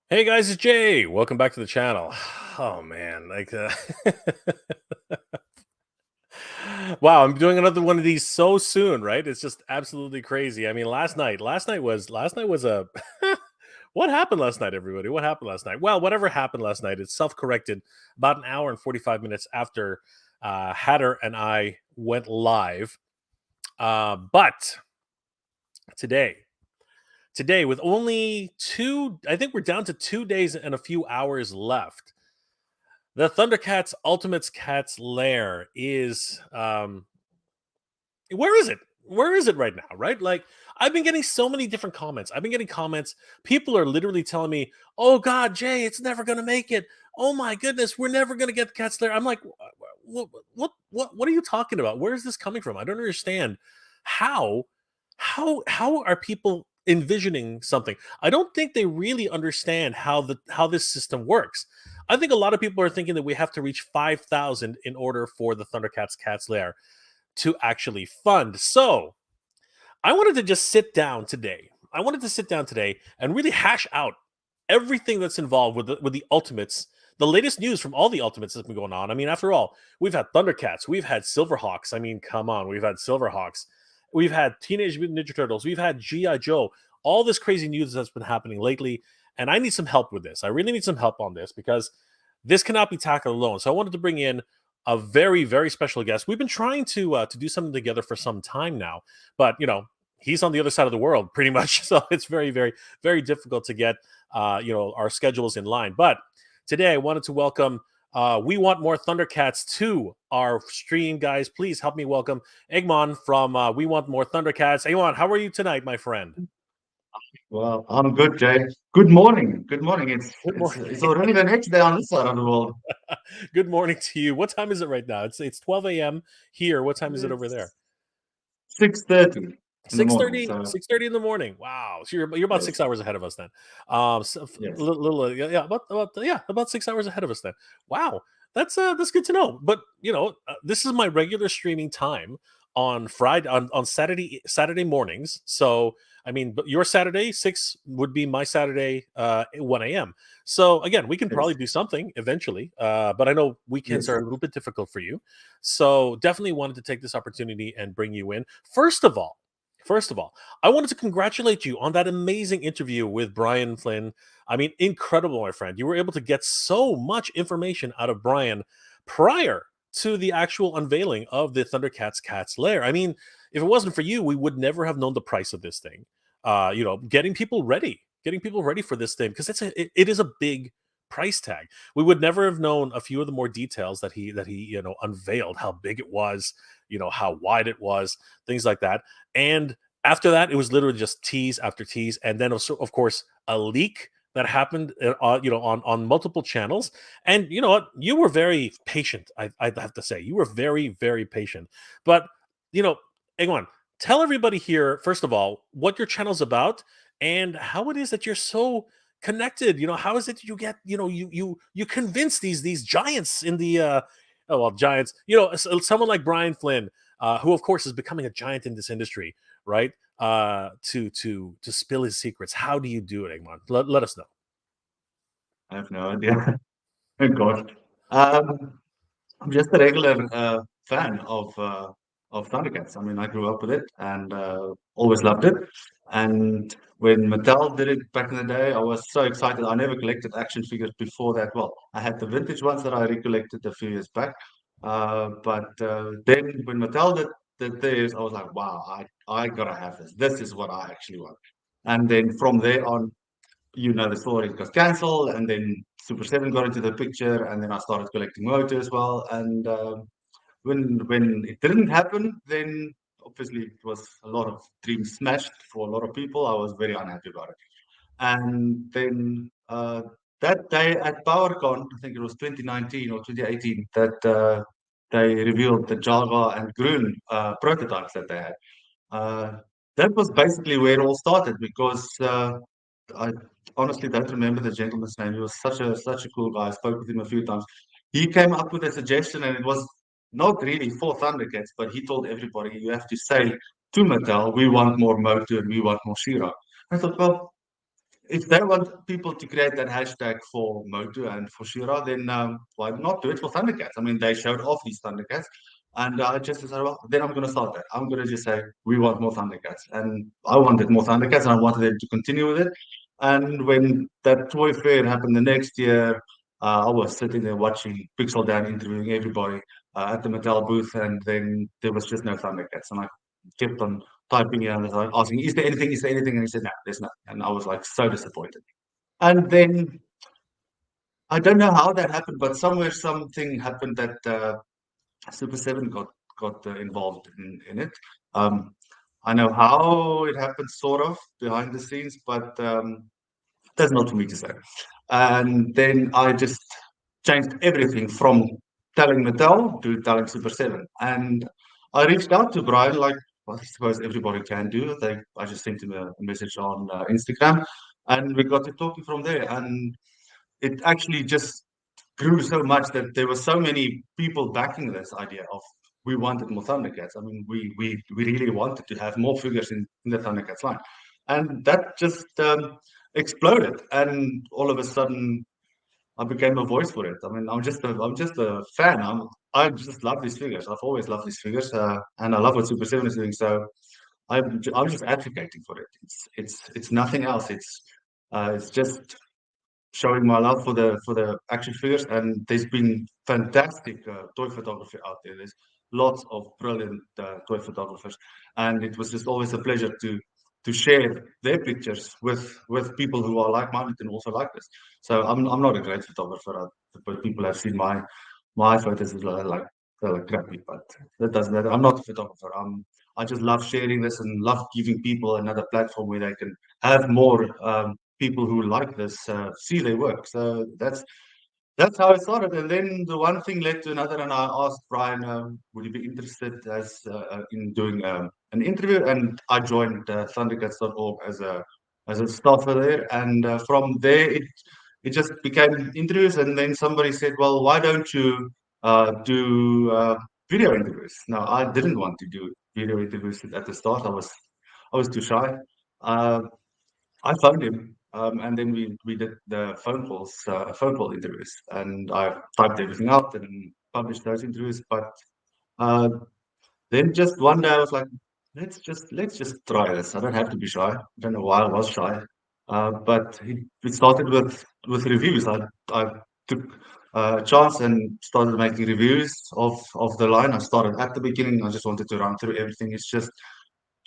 Hey guys, it's Jay. Welcome back to the channel. Oh man, wow, I'm doing another one of these so soon, right? It's just absolutely crazy. I mean, last night was a what happened last night, everybody? What happened last night? Well, whatever happened last night, it's self-corrected about an hour and 45 minutes after Hatter and I went live. But today, today, with only I think we're down to 2 days and a few hours left. The Thundercats Ultimates Cats Lair is where is it? Where is it right now? Right? Like I've been getting so many different comments. I've been getting comments. People are literally telling me, "Oh God, Jay, it's never gonna make it. Oh my goodness, we're never gonna get the Cats Lair." I'm like, what are you talking about? Where is this coming from? I don't understand. How how are people envisioning something? I don't think they really understand how this system works. I think a lot of people are thinking that we have to reach 5,000 in order for the Thundercats Cats Lair to actually fund. So I wanted to just sit down today. I wanted to sit down today and really hash out everything that's involved with the Ultimates, the latest news from all the Ultimates that's been going on. I mean, after all, we've had Thundercats, we've had Silverhawks. I mean, come on, we've had Silverhawks, we've had Teenage Mutant Ninja Turtles, we've had GI Joe. All this crazy news that's been happening lately, and I need some help with this. I really need some help on this because this cannot be tackled alone. So I wanted to bring in a very, very special guest. We've been trying to do something together for some time now, but he's on the other side of the world pretty much, so it's very, very, very difficult to get our schedules in line. But today I wanted to welcome. We want more Thundercats to our stream, guys. Please help me welcome Eggman from We Want More Thundercats. Eggman, how are you tonight, my friend? Well, I'm good, Jay. Good morning. Good morning. It's Good it's morning. it's already the next day on this side of the world. Good morning to you. What time is it right now? It's 12 a.m. here. What time is it over there? It's 6:30 in the Six morning. thirty, So 6:30 in the morning. Wow. So you're about yes, 6 hours ahead of us then. So yes. yeah, about 6 hours ahead of us then. Wow. That's good to know. But this is my regular streaming time on Friday on Saturday mornings. So I mean, but your Saturday 6 would be my Saturday 1 a.m. So again, we can Yes. probably do something eventually. But I know weekends Yes. are a little bit difficult for you. So definitely wanted to take this opportunity and bring you in. First of all, I wanted to congratulate you on that amazing interview with Brian Flynn. I mean, incredible, my friend. You were able to get so much information out of Brian prior to the actual unveiling of the Thundercats Cats Lair. I mean, if it wasn't for you, we would never have known the price of this thing. Getting people ready for this thing because it is a big price tag. We would never have known a few of the more details that he unveiled, how big it was, how wide it was, things like that. And after that, it was literally just tease after tease, and then of course a leak that happened, on multiple channels. And you know what? You were very patient. I have to say, you were very, very patient. But you know, Egwan, tell everybody here first of all what your channel's about and how it is that you're so connected. How is it that you get, you convince these giants in the oh well, giants. Someone like Brian Flynn, who of course is becoming a giant in this industry, right? To spill his secrets. How do you do it, Egmont? Let us know. I have no idea. Oh God. Um, I'm just a regular fan of Thundercats. I mean, I grew up with it and always loved it. And when Mattel did it back in the day, I was so excited. I never collected action figures before that. Well, I had the vintage ones that I recollected a few years back. But then when Mattel did theirs, I was like, wow, I gotta have this. This is what I actually want. And then from there on, the story got cancelled, and then Super7 got into the picture, and then I started collecting MOTU as well. And when it didn't happen, then obviously it was a lot of dreams smashed for a lot of people. I was very unhappy about it. And then that day at PowerCon, I think it was 2019 or 2018, that they revealed the Java and Groon prototypes that they had. Uh, that was basically where it all started because I honestly don't remember the gentleman's name. He was such a cool guy. I spoke with him a few times. He came up with a suggestion, and it was not really for Thundercats, but he told everybody you have to say to Mattel, we want more Motu and we want more Shira. I thought, well, if they want people to create that hashtag for MOTU and for Shira, then why not do it for Thundercats? I mean, they showed off these Thundercats, and I just decided, well, then I'm going to start that. I'm going to just say, we want more Thundercats. And I wanted more Thundercats, and I wanted them to continue with it. And when that toy fair happened the next year, I was sitting there watching Pixel Dan interviewing everybody at the Mattel booth, and then there was just no Thundercats. And I kept on typing in and asking, is there anything? Is there anything? And he said, no, there's nothing. And I was like so disappointed. And then I don't know how that happened, but somewhere something happened that Super7 got involved in it. I know how it happened, sort of behind the scenes, but that's not for me to say. And then I just changed everything from telling Mattel to telling Super7. And I reached out to Brian, like I suppose everybody can do. I just sent him a message on Instagram, and we got to talking from there. And it actually just grew so much that there were so many people backing this idea of we wanted more Thundercats. I mean, we really wanted to have more figures in the Thundercats line, and that just exploded. And all of a sudden, I became a voice for it. I mean, I'm just a fan. I just love these figures. I've always loved these figures, and I love what Super7 is doing. So I'm just advocating for it. It's nothing else. It's just showing my love for the action figures, and there's been fantastic toy photography out there. There's lots of brilliant toy photographers, and it was just always a pleasure to share their pictures with people who are like-minded and also like this. So I'm not a great photographer, but people have seen my photos as like they're like crappy, but that doesn't matter. I'm not a photographer. I just love sharing this and love giving people another platform where they can have more people who like this see their work. So that's how it started. And then the one thing led to another, and I asked Brian, would you be interested in doing an interview? And I joined Thundercats.org as a staffer there, and from there it just became interviews. And then somebody said, well, why don't you do video interviews? Now, I didn't want to do video interviews at the start. I was too shy. Uh, I phoned him, and then we did the phone call interviews, and I typed everything out and published those interviews. But uh, then just one day I was like, let's just try this. I don't have to be shy. I don't know why I was shy, but it started with reviews. I took a chance and started making reviews of the line. I started at the beginning. I just wanted to run through everything. It's just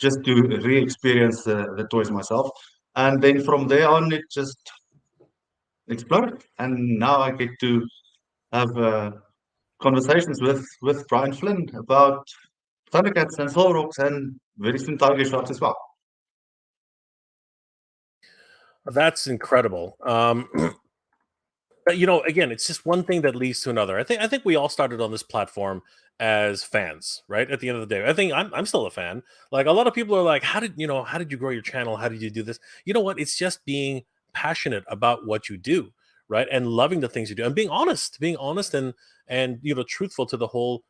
to re-experience the toys myself. And then from there on, it just exploded. And now I get to have conversations with Brian Flynn about Thundercats and Silverhawks and very soon TigerSharks as well. That's incredible. But, again, it's just one thing that leads to another. I think we all started on this platform as fans, right? At the end of the day, I think I'm still a fan. Like, a lot of people are like, how did you grow your channel? How did you do this? You know what? It's just being passionate about what you do, right? And loving the things you do, and being honest and truthful to the whole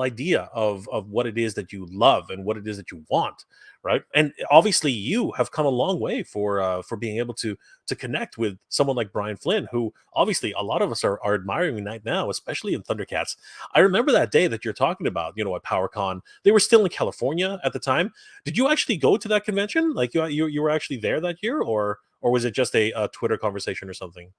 idea of what it is that you love and what it is that you want, right? And obviously, you have come a long way for being able to connect with someone like Brian Flynn, who obviously a lot of us are admiring right now, especially in Thundercats. I remember that day that you're talking about, at PowerCon. They were still in California at the time. Did you actually go to that convention? Like you were actually there that year, or was it just a Twitter conversation or something?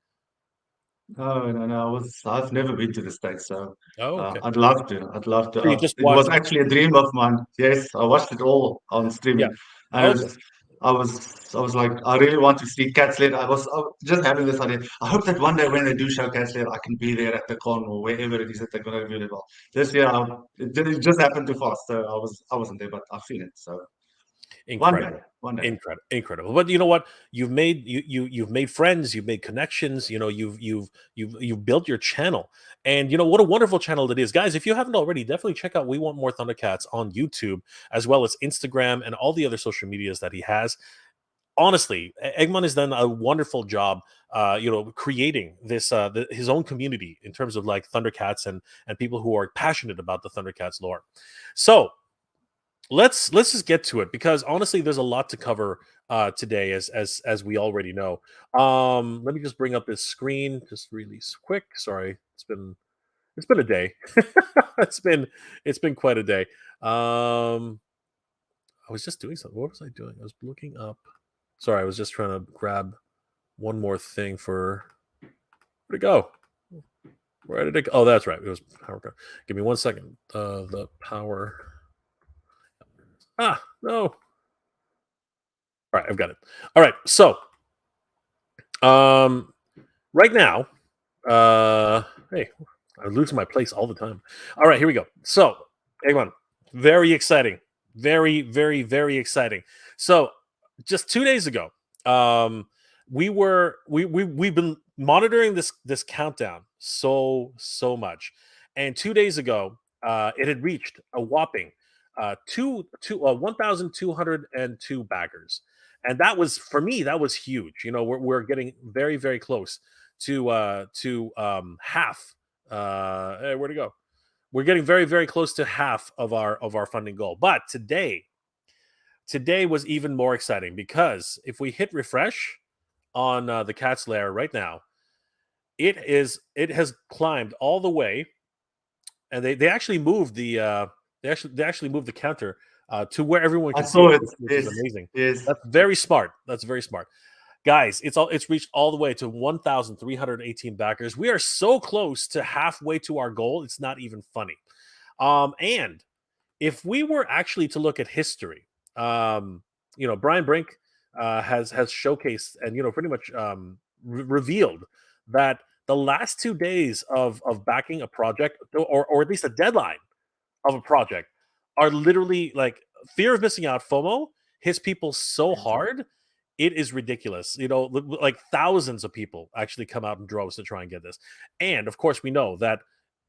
No. I've never been to the States, so Oh, okay. I'd love to. I'd love to. So you just It was watched. actually a dream of mine. Yes, I watched it all on Yeah. streaming, and Okay. I was like, I really want to see Cat Sled. I was just having this idea. I hope that one day when they do show Cat Sled, I can be there at the con or wherever it is that they're going to reveal it all. This year, it just happened too fast, so I wasn't there, but I've seen it. So Incredible. one day. Incredible. But you know what? You've made friends, you've made connections, you've built your channel. And what a wonderful channel it is. Guys, if you haven't already, definitely check out We Want More Thundercats on YouTube, as well as Instagram and all the other social medias that he has. Honestly, Eggman has done a wonderful job, creating this his own community in terms of like Thundercats and people who are passionate about the Thundercats lore. So let's just get to it, because honestly, there's a lot to cover today, as we already know. Let me just bring up this screen just really quick. Sorry, it's been a day. It's been quite a day. I was just doing something. What was I doing? I was looking up. Sorry, I was just trying to grab one more thing for. Where'd it go? Where did it go? Oh, that's right. It was power. Give me 1 second. The power. Ah, no. All right, I've got it. All right, so right now, hey, I'm losing my place all the time. All right, here we go. So, Eggman, very exciting, very exciting. So, just 2 days ago, we've been monitoring this countdown so much, and 2 days ago, it had reached a whopping 1,202 backers, and that was, for me, that was huge. You know, we're getting very close to half. Hey, where'd it go? We're getting very close to half of our funding goal. But today was even more exciting, because if we hit refresh on the cat's lair right now, it has climbed all the way, and they actually moved they actually moved the counter to where everyone I can see saw it, it. which is Yes, amazing. yes. That's very smart. That's very smart. Guys, it's reached all the way to 1,318 backers. We are so close to halfway to our goal. It's not even funny. And if we were actually to look at history, Brian Brink has showcased and pretty much revealed that the last 2 days of backing a project, or at least a deadline of a project, are literally like fear of missing out, FOMO, hits people so Yes. hard. It is ridiculous. Like thousands of people actually come out in droves to try and get this. And of course, we know that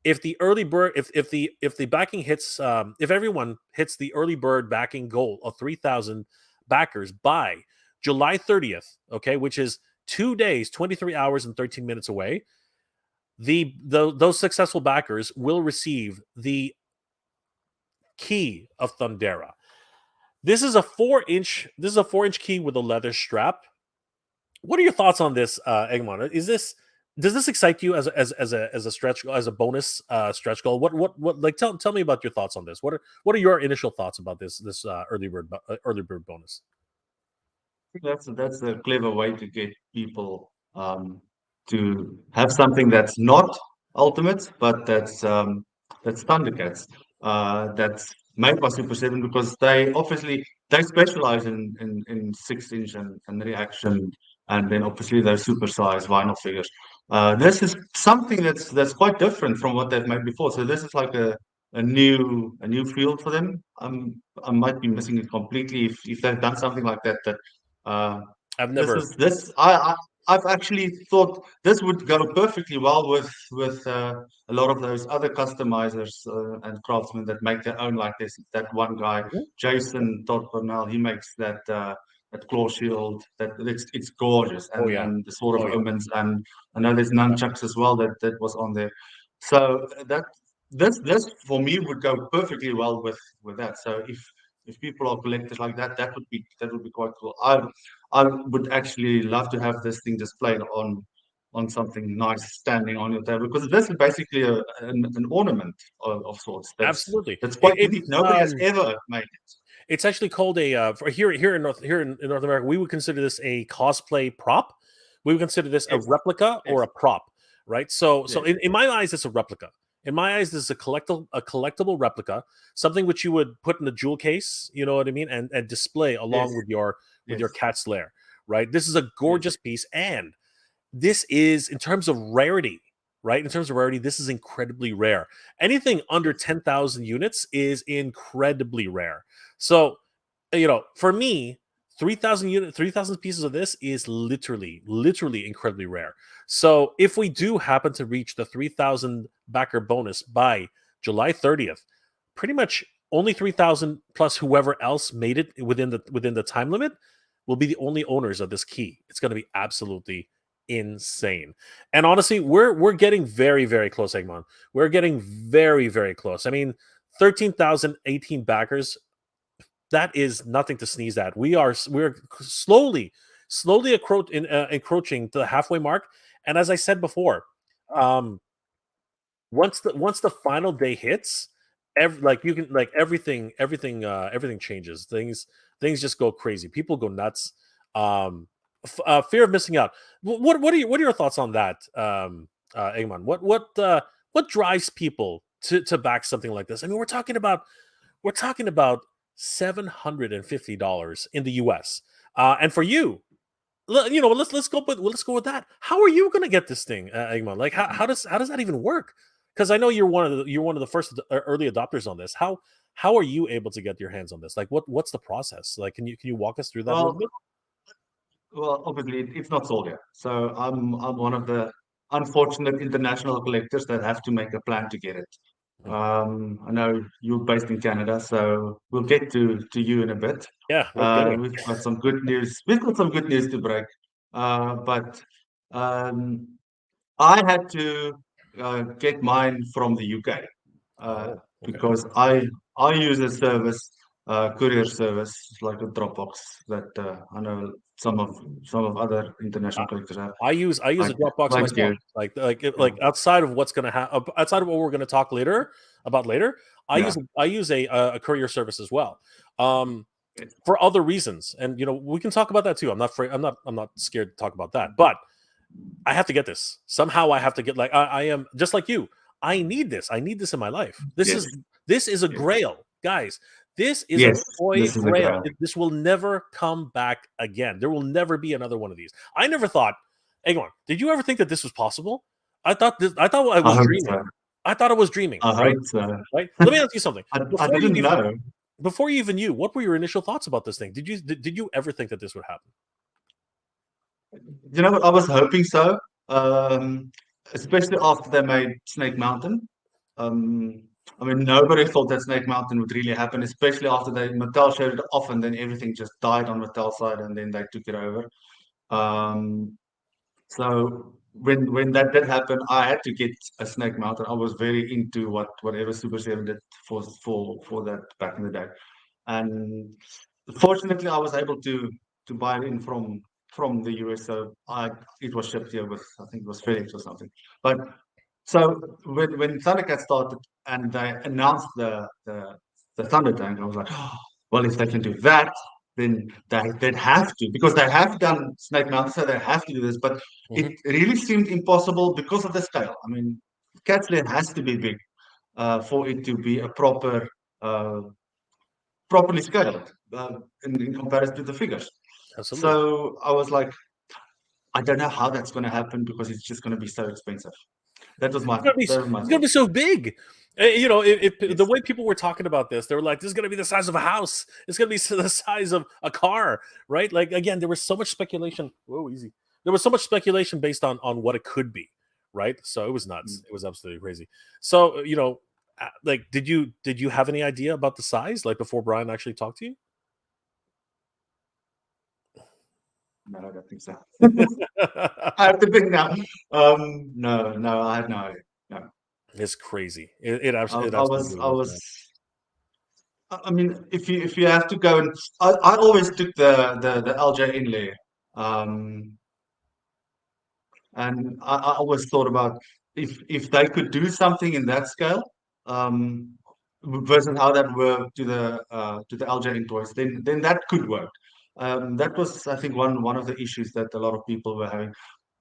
if the early bird, if the backing hits, if everyone hits the early bird backing goal of 3,000 backers by July 30th, okay, which is 2 days, 23 hours, and 13 minutes away, those successful backers will receive the key of Thundera. This is a 4-inch key with a leather strap. What are your thoughts on this, Eggman? Does this excite you as a stretch, as a bonus stretch goal? What like tell me about your thoughts on this. What are your initial thoughts about this early bird bonus? That's a clever way to get people to have something that's not ultimate, but that's Thundercats. That's made by Super 7, because they specialize in 6 inch and reaction, and then obviously those super size vinyl figures. This is something that's quite different from what they've made before. So this is like a new field for them. I might be missing it completely if they've done something like that. Uh, I've this never. is this I've actually thought this would go perfectly well with a lot of those other customizers and craftsmen that make their own, like this. That one guy, Mhm. Jason Todd Burnell, he makes that claw shield. It's gorgeous, Oh and yeah, and the sort oh of yeah. omens, and I know there's nunchucks as well that was on there. So this for me would go perfectly well with that. So if people are collectors like that, that would be quite cool. I would actually love to have this thing displayed on something nice standing on your table, because this is basically an ornament of sorts. Absolutely. That's quite unique. It's Nobody has ever made it. it's actually called for here in North America, we would consider this a cosplay prop. We would consider this a Yes, replica or yes, a prop, right? So yes, in my eyes, it's a replica. In my eyes, this is a collectible replica, something which you would put in a jewel case, you know what I mean, and display along yes, with your yes, cat's lair, right? This is a yes. gorgeous piece, and this is, in terms of rarity, right? In terms of rarity, this is incredibly rare. Anything under Yes. 10,000 units is incredibly rare. So, for me, 3,000 pieces of this is literally incredibly rare. So, if we do happen to reach the 3,000 backer bonus by July 30th, pretty much only 3,000 plus whoever else made it within the time limit will be the only owners of this key. It's going to be absolutely insane. And honestly, we're getting very close, Eggman. We're getting very close. I mean, 13,018 backers. that is nothing to sneeze at. We're slowly encroaching to the halfway mark. And as I said before, once the final day hits, everything changes. Things just go crazy. People go nuts. Fear of missing out. What are your thoughts on that, Eggman? What drives people to back something like this? I mean, we're talking about $750 in the US, and for you, let's go with that. How are you going to get this thing, Eggman? Like, how does that even work? Because I know you're one of the first early adopters on this. How are you able to get your hands on this? Like, what's the process? Like, can you walk us through that a little bit? Well, obviously it's not sold yet. So I'm one of the unfortunate international collectors that have to make a plan to get it. I know you're based in Canada, so we'll get to you in a bit. Yeah, let's get it. We've got some good news. We've got some good news to break. But I had to get mine from the UK Okay. because I use a service, courier service like a Dropbox that I know some of other international collectors have. I use a Dropbox myself. You. Like outside of what's going to happen, outside of what we're going to talk later, I use a courier service as well. For other reasons, and we can talk about that too. I'm not scared to talk about that, but I have to get this somehow. I have to get, like, I am just like you. I need this in my life. This is a grail, guys. This is a toy grail. This will never come back again. There will never be another one of these. I never thought. Hang on. Did you ever think that this was possible? I thought I was dreaming. So. I thought I was dreaming. Right? Right? Let me ask you something. I didn't know. Before you even knew, what were your initial thoughts about this thing? Did you ever think that this would happen? You know what? I was hoping so, especially after they made Snake Mountain. I mean, nobody thought that Snake Mountain would really happen, especially after Mattel showed it off, and then everything just died on Mattel's side, and then they took it over. So when that did happen, I had to get a Snake Mountain. I was very into whatever Super7 did for that back in the day, and fortunately, I was able to buy it in from the US. So it was shipped here with, I think it was FedEx or something. But so when Thundercats started and they announced the Thunder Tank, I was like, oh, well, if they can do that, then they'd have to, because they have done Snake Mountain, so they have to do this. But it really seemed impossible because of the scale. I mean, Cats Lair has to be big for it to be a properly scaled in comparison to the figures. Absolutely. So I was like, I don't know how that's going to happen because it's just going to be so expensive. That was my. It's going to be so big. The way people were talking about this, they were like, "This is going to be the size of a house. It's going to be the size of a car." Right? Like, again, there was so much speculation. Whoa, easy. There was so much speculation based on what it could be. Right? So it was nuts. It was absolutely crazy. So like, did you have any idea about the size, like, before Brian actually talked to you? No, I don't think so. I have to think now. No, I had no idea. No. It's crazy. It absolutely. I was. I mean, if you have to go, and I always took the LJ inlay, and I always thought about if they could do something in that scale, versus how that worked to the LJ in toys, then that could work. That was, I think, one of the issues that a lot of people were having,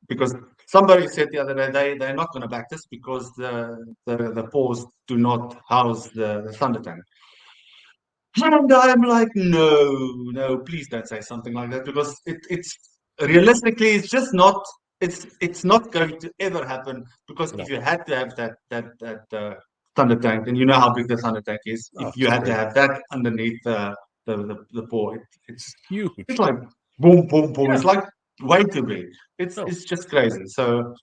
because somebody said the other day they're not going to back this because the paws do not house the Thunder Tank. And I'm like, no, please don't say something like that, because it's realistically, it's just not. It's not going to ever happen, because if you had to have that Thunder Tank, and you know how big the Thunder Tank is, if you had to have that underneath the paw, it's huge. It's like boom, boom, boom. Yeah. It's like way too big. It's just crazy. So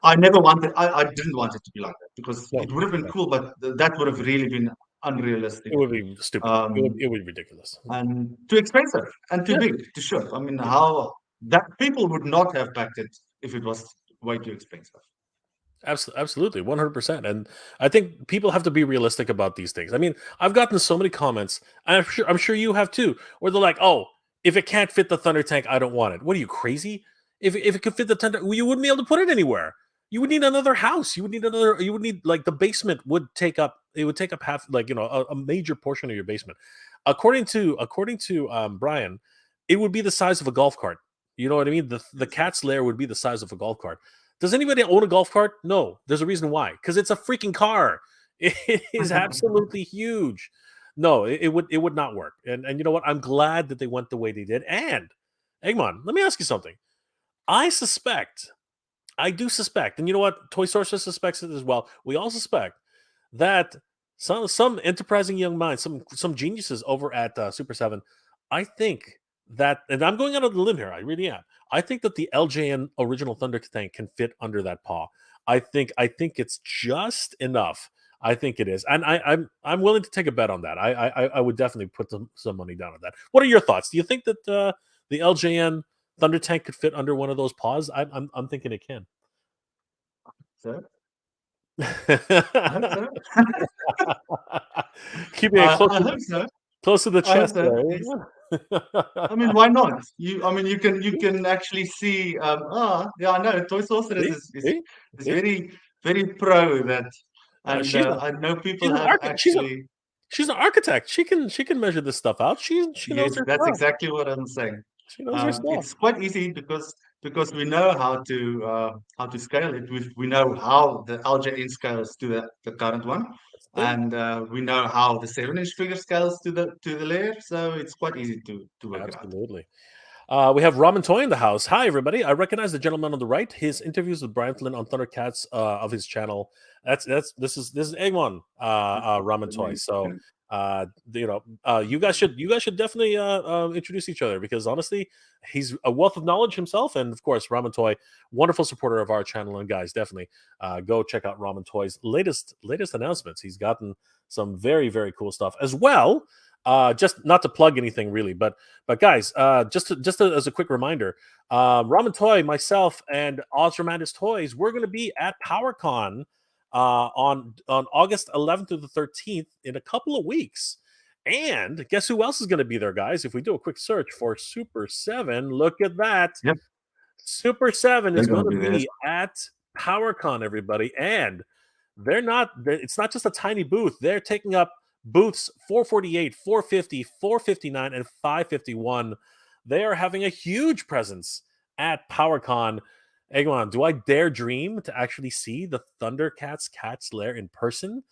I didn't want it to be like that, because it would have been cool, but that would have really been unrealistic. It would be stupid. It would be ridiculous and too expensive and too big to ship. I mean, how that people would not have backed it if it was way too expensive. Absolutely, 100%. And I think people have to be realistic about these things. I mean, I've gotten so many comments, and I'm sure you have too, where they're like, "Oh, if it can't fit the Thunder Tank, I don't want it." What are you, crazy? If it could fit the Thunder, well, you wouldn't be able to put it anywhere. You would need another house. You would need, like, the basement would take up. It would take up half, like, a major portion of your basement. According to Brian, it would be the size of a golf cart. You know what I mean? The cat's lair would be the size of a golf cart. Does anybody own a golf cart? No. There's a reason why. Because it's a freaking car. It is absolutely huge. No, it would not work. And you know what? I'm glad that they went the way they did. And Eggman, let me ask you something. I suspect, I do suspect, and you know what? Toy Source suspects it as well. We all suspect that some enterprising young minds, some geniuses over at Super 7, I think that, and I'm going out on the limb here, I really am. I think that the LJN original Thunder Tank can fit under that paw. I think it's just enough. I think it is, and I'm willing to take a bet on that. I would definitely put some money down on that. What are your thoughts? Do you think that the LJN Thunder Tank could fit under one of those paws? I'm thinking it can. So, I hope so. Keeping it I hope so. close to the I hope chest so. there. It's, I mean, why not? I mean, you can actually see. Yeah, I know. Toy Sorceress See, is see, is see. very very pro that, and She's I know people she's an have architect. actually. She's an architect. She can measure this stuff out. She knows Yes, her that's stuff. exactly what I'm saying. She knows her stuff. It's quite easy because we know how to scale it. We know how the LJN scales to the current one, That's the thing. and we know how the 7-inch figure scales to the layer. So it's quite easy to work it out. Absolutely. We have Ramen Toy in the house. Hi, everybody. I recognize the gentleman on the right. His interviews with Brian Flynn on Thundercats of his channel. This is Eggman, Ramen Toy. So, you guys should definitely introduce each other, because honestly, he's a wealth of knowledge himself, and of course, Ramen Toy, wonderful supporter of our channel. And guys, definitely go check out Ramen Toy's latest announcements. He's gotten some very very cool stuff as well. Just not to plug anything really, but guys, as a quick reminder, Ramen Toy, myself, and Ozymandias Toys, we're going to be at PowerCon on August 11th through the 13th in a couple of weeks. And guess who else is going to be there, guys? If we do a quick search for Super 7, look at that. Yep, Super 7 they're is gonna going to be there. be at PowerCon, everybody, and it's not just a tiny booth. They're taking up booths 448, 450, 459, and 551. They are having a huge presence at PowerCon. Eggman, do I dare dream to actually see the Thundercats Cat's Lair in person?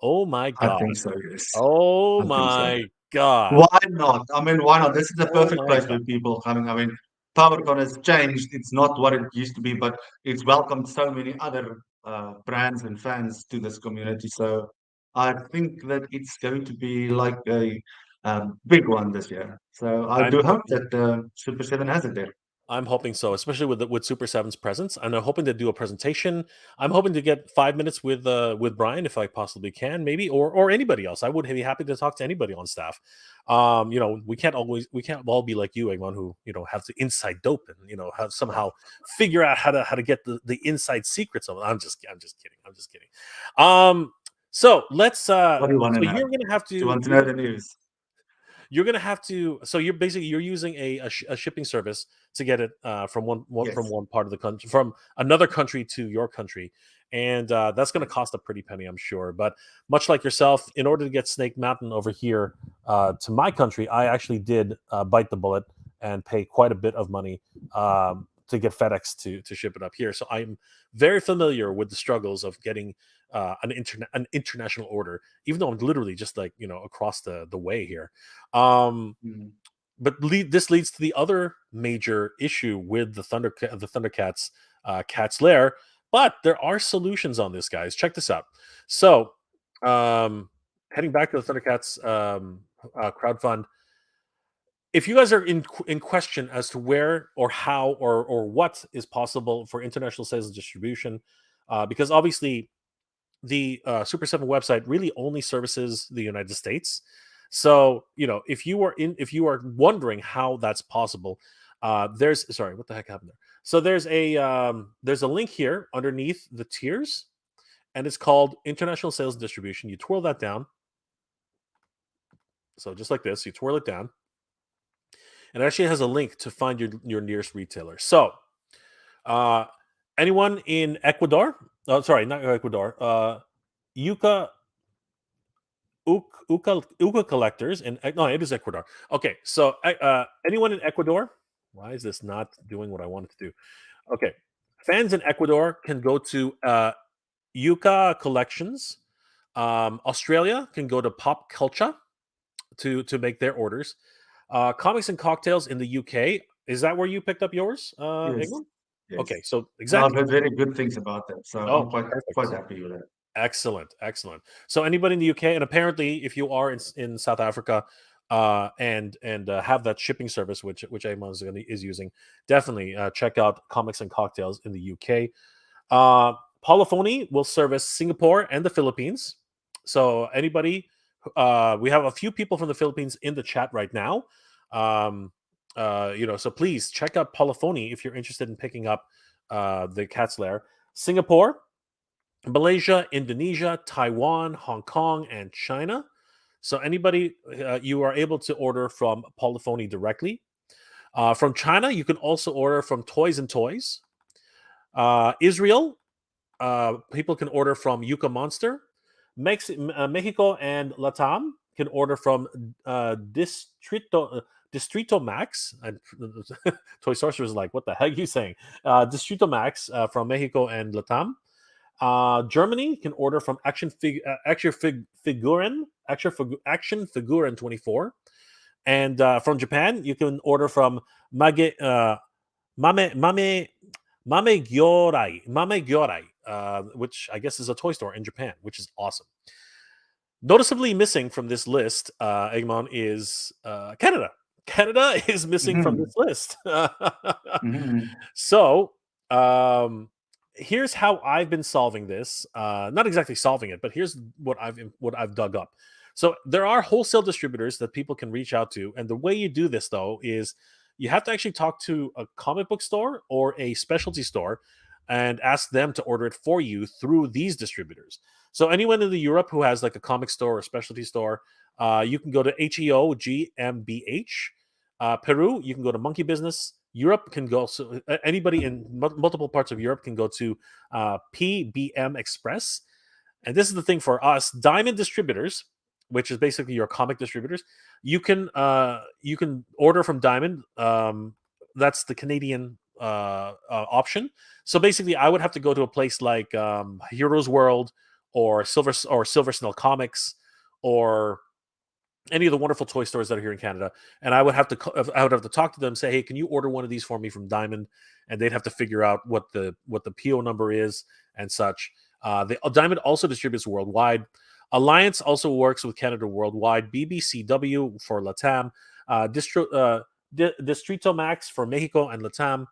Oh my I god. think so. Yes, Oh I think so. my god. Why not? I mean, why not? This is the Oh perfect my place god. where people coming. I mean, PowerCon has changed. It's not what it used to be, but it's welcomed so many other brands and fans to this community. So I think that it's going to be like a big one this year. So I I'm do hope hoping that Super 7 has it there. I'm hoping so, especially with Super 7's presence. And I'm hoping to do a presentation. I'm hoping to get 5 minutes with Brian if I possibly can, maybe, or anybody else. I would be happy to talk to anybody on staff. We can't all be like you, Eggman, who have the inside dope and have somehow figure out how to get the inside secrets of it. I'm just kidding. I'm just kidding. So let's What do you want so to know? you're gonna have Do you to want to know the news? you're gonna have to. So you're using a shipping service to get it from Yes. one part of the country, from another country to your country, and that's going to cost a pretty penny, I'm sure. But much like yourself, in order to get Snake Mountain over here to my country, I actually did bite the bullet and pay quite a bit of money to get FedEx to ship it up here. So I'm very familiar with the struggles of getting an international order, even though I'm literally just like across the way here. Um, Mhm. but this leads to the other major issue with the Thundercats Cat's Lair. But there are solutions on this, guys. Check this out. So, heading back to the Thundercats crowdfund, if you guys are in question as to where or how or what is possible for international sales and distribution, because obviously the Super 7 website really only services the United States. So, if you are wondering how that's possible, there's sorry, what the heck happened there? So there's a link here underneath the tiers, and it's called International Sales and Distribution. You twirl that down. So just like this, you twirl it down. And it actually has a link to find your nearest retailer. So anyone in Ecuador, sorry, not Ecuador, Yucca Uka collectors in no, it is Ecuador. Okay, so anyone in Ecuador? Why is this not doing what I wanted to do? Okay, fans in Ecuador can go to Yucca Collections. Australia can go to Pop Culture to make their orders. Comics and Cocktails in the UK. Is that where you picked up yours, Yes, Eggman? yes. Okay, so And I've exactly. heard very good things about them, so Oh, I'm quite perfect. happy with that. Excellent, excellent. So anybody in the UK, and apparently, if you are in South Africa, and have that shipping service, which Amon is using, definitely check out Comics and Cocktails in the UK. Polyphony will service Singapore and the Philippines. So anybody, we have a few people from the Philippines in the chat right now. So please check out Polyphony if you're interested in picking up the Cat's Lair. Singapore, Malaysia, Indonesia, Taiwan, Hong Kong, and China. So anybody, you are able to order from Polyphony directly. From China, you can also order from Toys and Toys. Israel, people can order from Yucca Monster. Mexico and Latam can order from Distrito Max. Toy Sorcerer is like, what the heck are you saying? Distrito Max from Mexico and Latam. Germany can order from Action Figuren 24, and from Japan you can order from Mame Gyorai, which I guess is a toy store in Japan, which is awesome. Noticeably missing from this list, Eggman, is Canada. Canada is missing from this list. So here's how I've been solving this. Not exactly solving it, but here's what I've dug up. So there are wholesale distributors that people can reach out to, and the way you do this though is you have to actually talk to a comic book store or a specialty store and ask them to order it for you through these distributors. So anyone in the Europe who has like a comic store or specialty store, you can go to HEO GmbH. Peru, you can go to Monkey Business. Europe can go, so anybody in multiple parts of Europe can go to PBM Express. And this is the thing for us, Diamond Distributors, which is basically your comic distributors. You can order from Diamond. That's the Canadian option. So basically, I would have to go to a place like Heroes World or Silver Snail Comics or any of the wonderful toy stores that are here in Canada, and I would have to talk to them, say, hey, can you order one of these for me from Diamond? And they'd have to figure out what the PO number is and such. The Diamond also distributes worldwide. Alliance also works with Canada worldwide. BBCW for Latam, Distrito Max for Mexico and Latam,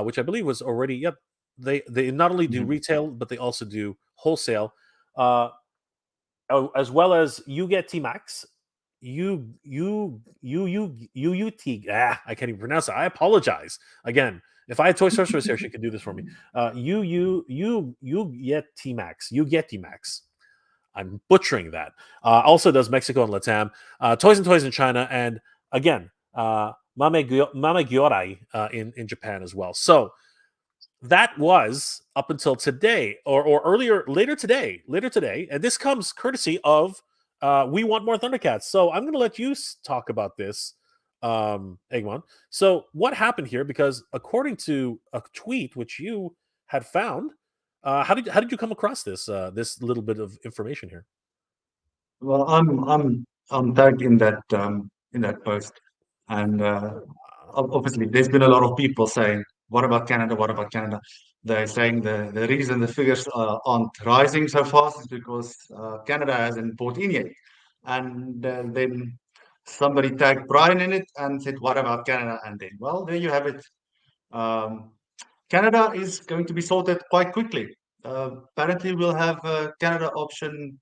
which I believe was already. Yep, they not only do retail, but they also do wholesale, as well as you get T Max. I can't even pronounce it. I apologize. Again, if I had Toy Sorceress here, she could do this for me. You get T Max. You get T Max. I'm butchering that. Also does Mexico and Latam, Toys and Toys in China, and again, Mame Gyorai in Japan as well. So that was up until today, or later today, and this comes courtesy of We Want More Thundercats. So I'm going to let you talk about this, Eggman. So what happened here? Because according to a tweet which you had found, how did you come across this little bit of information here? Well, I'm tagged in that post, and obviously there's been a lot of people saying, "What about Canada? What about Canada?" They're saying the reason the figures aren't rising so fast is because Canada hasn't bought in yet, and then somebody tagged Brian in it and said, "What about Canada?" And then, well, there you have it. Um, Canada is going to be sorted quite quickly. Apparently, we'll have a Canada option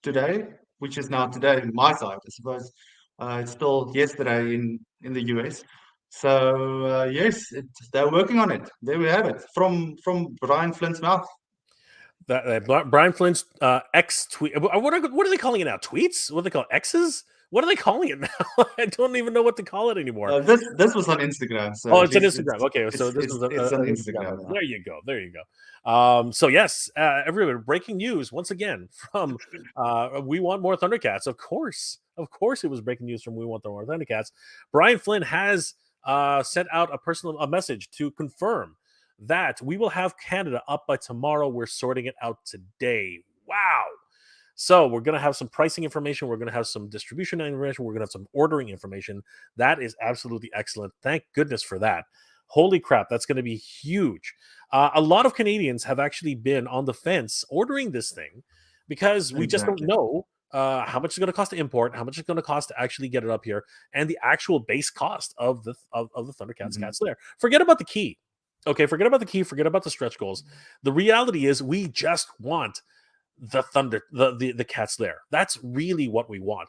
today, which is now today in my side, I suppose. It's still yesterday in the US. So yes, they're working on it. There we have it from Brian Flint's mouth. Brian Flint's X tweet. What are they calling it now? Tweets? What do they call it? X's? What are they calling it now? I don't even know what to call it anymore. This was on Instagram. So oh, at it's an least Instagram. Okay, so this is it's on an Instagram. Instagram. There you go. There you go. So yes, everyone, breaking news once again from We Want More Thundercats. Of course, it was breaking news from We Want More Thundercats. Brian Flynn has sent out a message to confirm that we will have Canada up by tomorrow. We're sorting it out today. Wow. So we're going to have some pricing information. We're going to have some distribution information. We're going to have some ordering information. That is absolutely excellent. Thank goodness for that. Holy crap, that's going to be huge. A lot of Canadians have actually been on the fence ordering this thing because we just don't know how much it's going to cost to import, how much it's going to cost to actually get it up here, and the actual base cost of the Thundercats Cats Lair. Forget about the key. Okay, forget about the key. Forget about the stretch goals. The reality is we just want the Cats Lair. That's really what we want.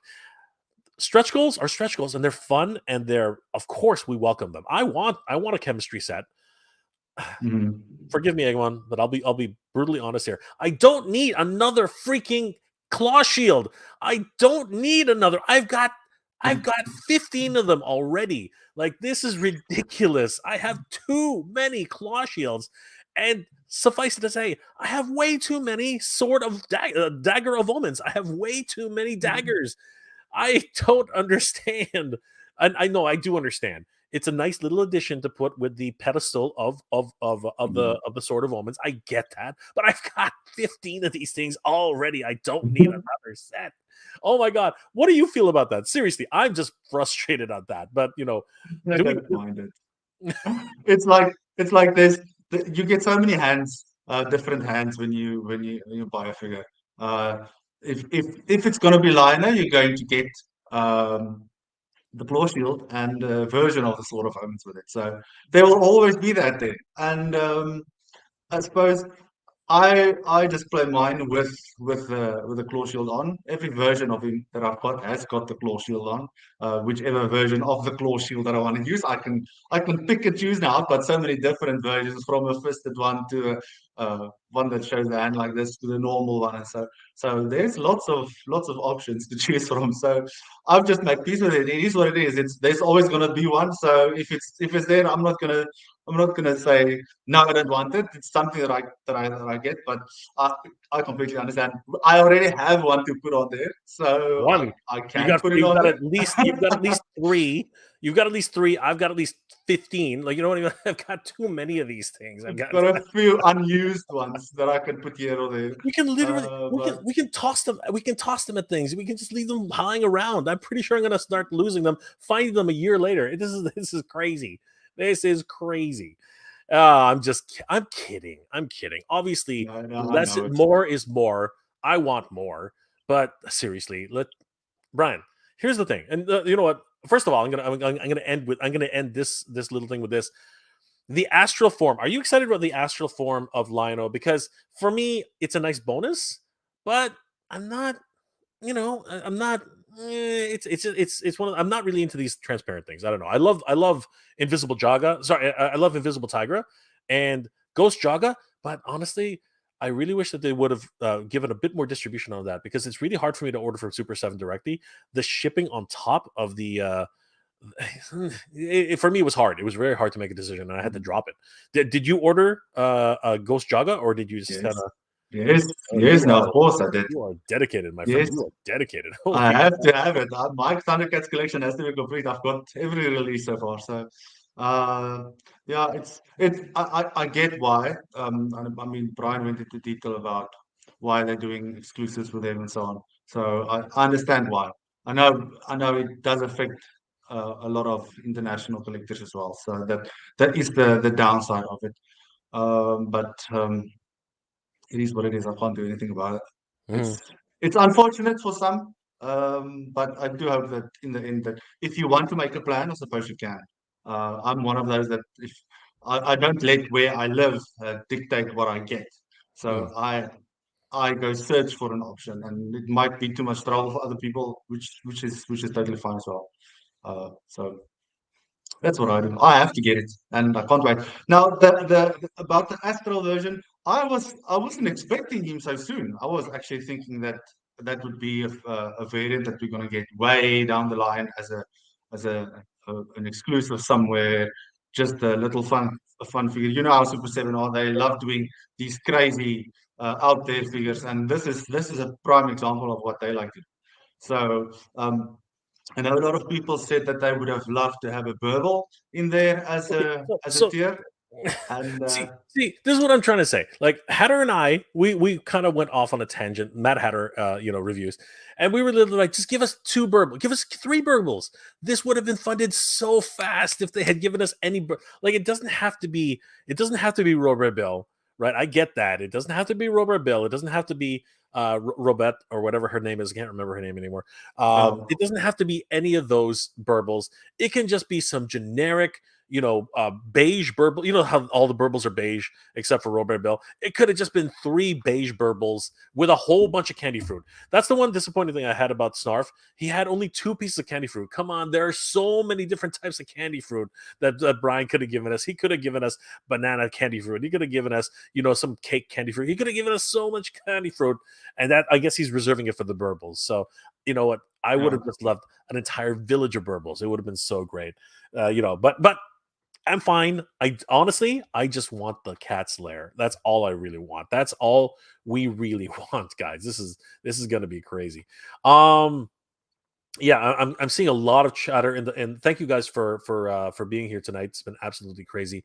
Stretch goals are stretch goals, and they're fun, and they're, of course, we welcome them. I want a chemistry set. Forgive me, Eggman, but I'll be brutally honest here. I don't need another freaking claw shield. I don't need another. I've got 15 of them already. Like, this is ridiculous. I have too many claw shields, and suffice it to say, I have way too many sword of dagger of omens. I have way too many daggers. I don't understand. And I know I do understand. It's a nice little addition to put with the pedestal of the Sword of Omens. I get that, but I've got 15 of these things already. I don't need another set. Oh my god, what do you feel about that? Seriously, I'm just frustrated at that. But I don't mind it. It's like this. You get so many hands, different hands when you buy a figure. If it's going to be liner, you're going to get the claw shield and a version of the Sword of Omens with it. So there will always be that there. And I suppose I just play mine with the claw shield on. Every version of him that I've got has got the claw shield on. Whichever version of the claw shield that I want to use, I can pick and choose now. I've got so many different versions, from a fisted one to one that shows the hand like this to the normal one, and so there's lots of options to choose from. So I've just made peace with it. It is what it is. There's always going to be one. So if it's there, I'm not gonna say no, I don't want it. It's something that I get, but I completely understand. I already have one to put on there, so I can put it on there. You've got at least 3. You've got at least 3. I've got at least 15. Like, you know what I mean? I've got too many of these things. I've got a few unused ones that I can put here or there. We can literally we can toss them. We can toss them at things. We can just leave them lying around. I'm pretty sure I'm going to start losing them, finding them a year later. This is crazy. This is crazy. I'm kidding. Obviously, more is more. I want more, but seriously, Brian. Here's the thing, and you know what? First of all, I'm gonna end this little thing with this. The astral form. Are you excited about the astral form of Lionel? Because for me, it's a nice bonus, but I'm not. I'm not. It's one of. I'm not really into these transparent things. I don't know. I love Invisible Jaga. Sorry, I love Invisible Tigra and Ghost Jaga. But honestly, I really wish that they would have given a bit more distribution on that, because it's really hard for me to order from Super 7 directly. The shipping on top of the for me, it was hard. It was very hard to make a decision, and I had to drop it. Did you order a Ghost Jaga, or did you just kind of? Yes. Now, of course, I did. You are dedicated, my friend. You are dedicated. I have to have it. My Thundercats collection has to be complete. I've got every release so far. So, yeah, I get why. I mean, Brian went into detail about why they're doing exclusives with them and so on. So I understand why. I know it does affect a lot of international collectors as well. So that is the downside of it. But it is what it is. I can't do anything about it. It's unfortunate for some, but I do hope that in the end, that if you want to make a plan, I suppose you can. I'm one of those that if I don't let where I live dictate what I get. So I go search for an option, and it might be too much trouble for other people, which is totally fine as well. So That's what I do. I have to get it, and I can't wait. Now, the about the Astral version, I wasn't expecting him so soon. I was actually thinking that that would be a variant that we're going to get way down the line as an exclusive somewhere, just a little a fun figure. You know how Super 7 are. They love doing these crazy out there figures, and this is a prime example of what they like to do. So I know a lot of people said that they would have loved to have a Burble in there Okay, as a so tier, and see, this is what I'm trying to say. Like Hatter and I, we kind of went off on a tangent. Mad Hatter, reviews, and we were literally like, just give us 2 burbles, give us 3 burbles. This would have been funded so fast if they had given us any. Like it doesn't have to be. It doesn't have to be Robert Bill, right? I get that. It doesn't have to be Robert Bill. It doesn't have to be Robette or whatever her name is. I can't remember her name anymore. It doesn't have to be any of those burbles. It can just be some generic beige burble. You know how all the burbles are beige except for Robert Bell. It could have just been 3 beige burbles with a whole bunch of candy fruit. That's the one disappointing thing I had about Snarf. He had only 2 pieces of candy fruit. Come on, there are so many different types of candy fruit that Brian could have given us. He could have given us banana candy fruit. He could have given us, some cake candy fruit. He could have given us so much candy fruit, and that I guess he's reserving it for the burbles. So you know what? I would have just loved an entire village of burbles. It would have been so great. But I'm fine. I honestly, I just want the cat's lair. That's all I really want. That's all we really want, guys. This is going to be crazy. Yeah, I'm seeing a lot of chatter and thank you guys for being here tonight. It's been absolutely crazy.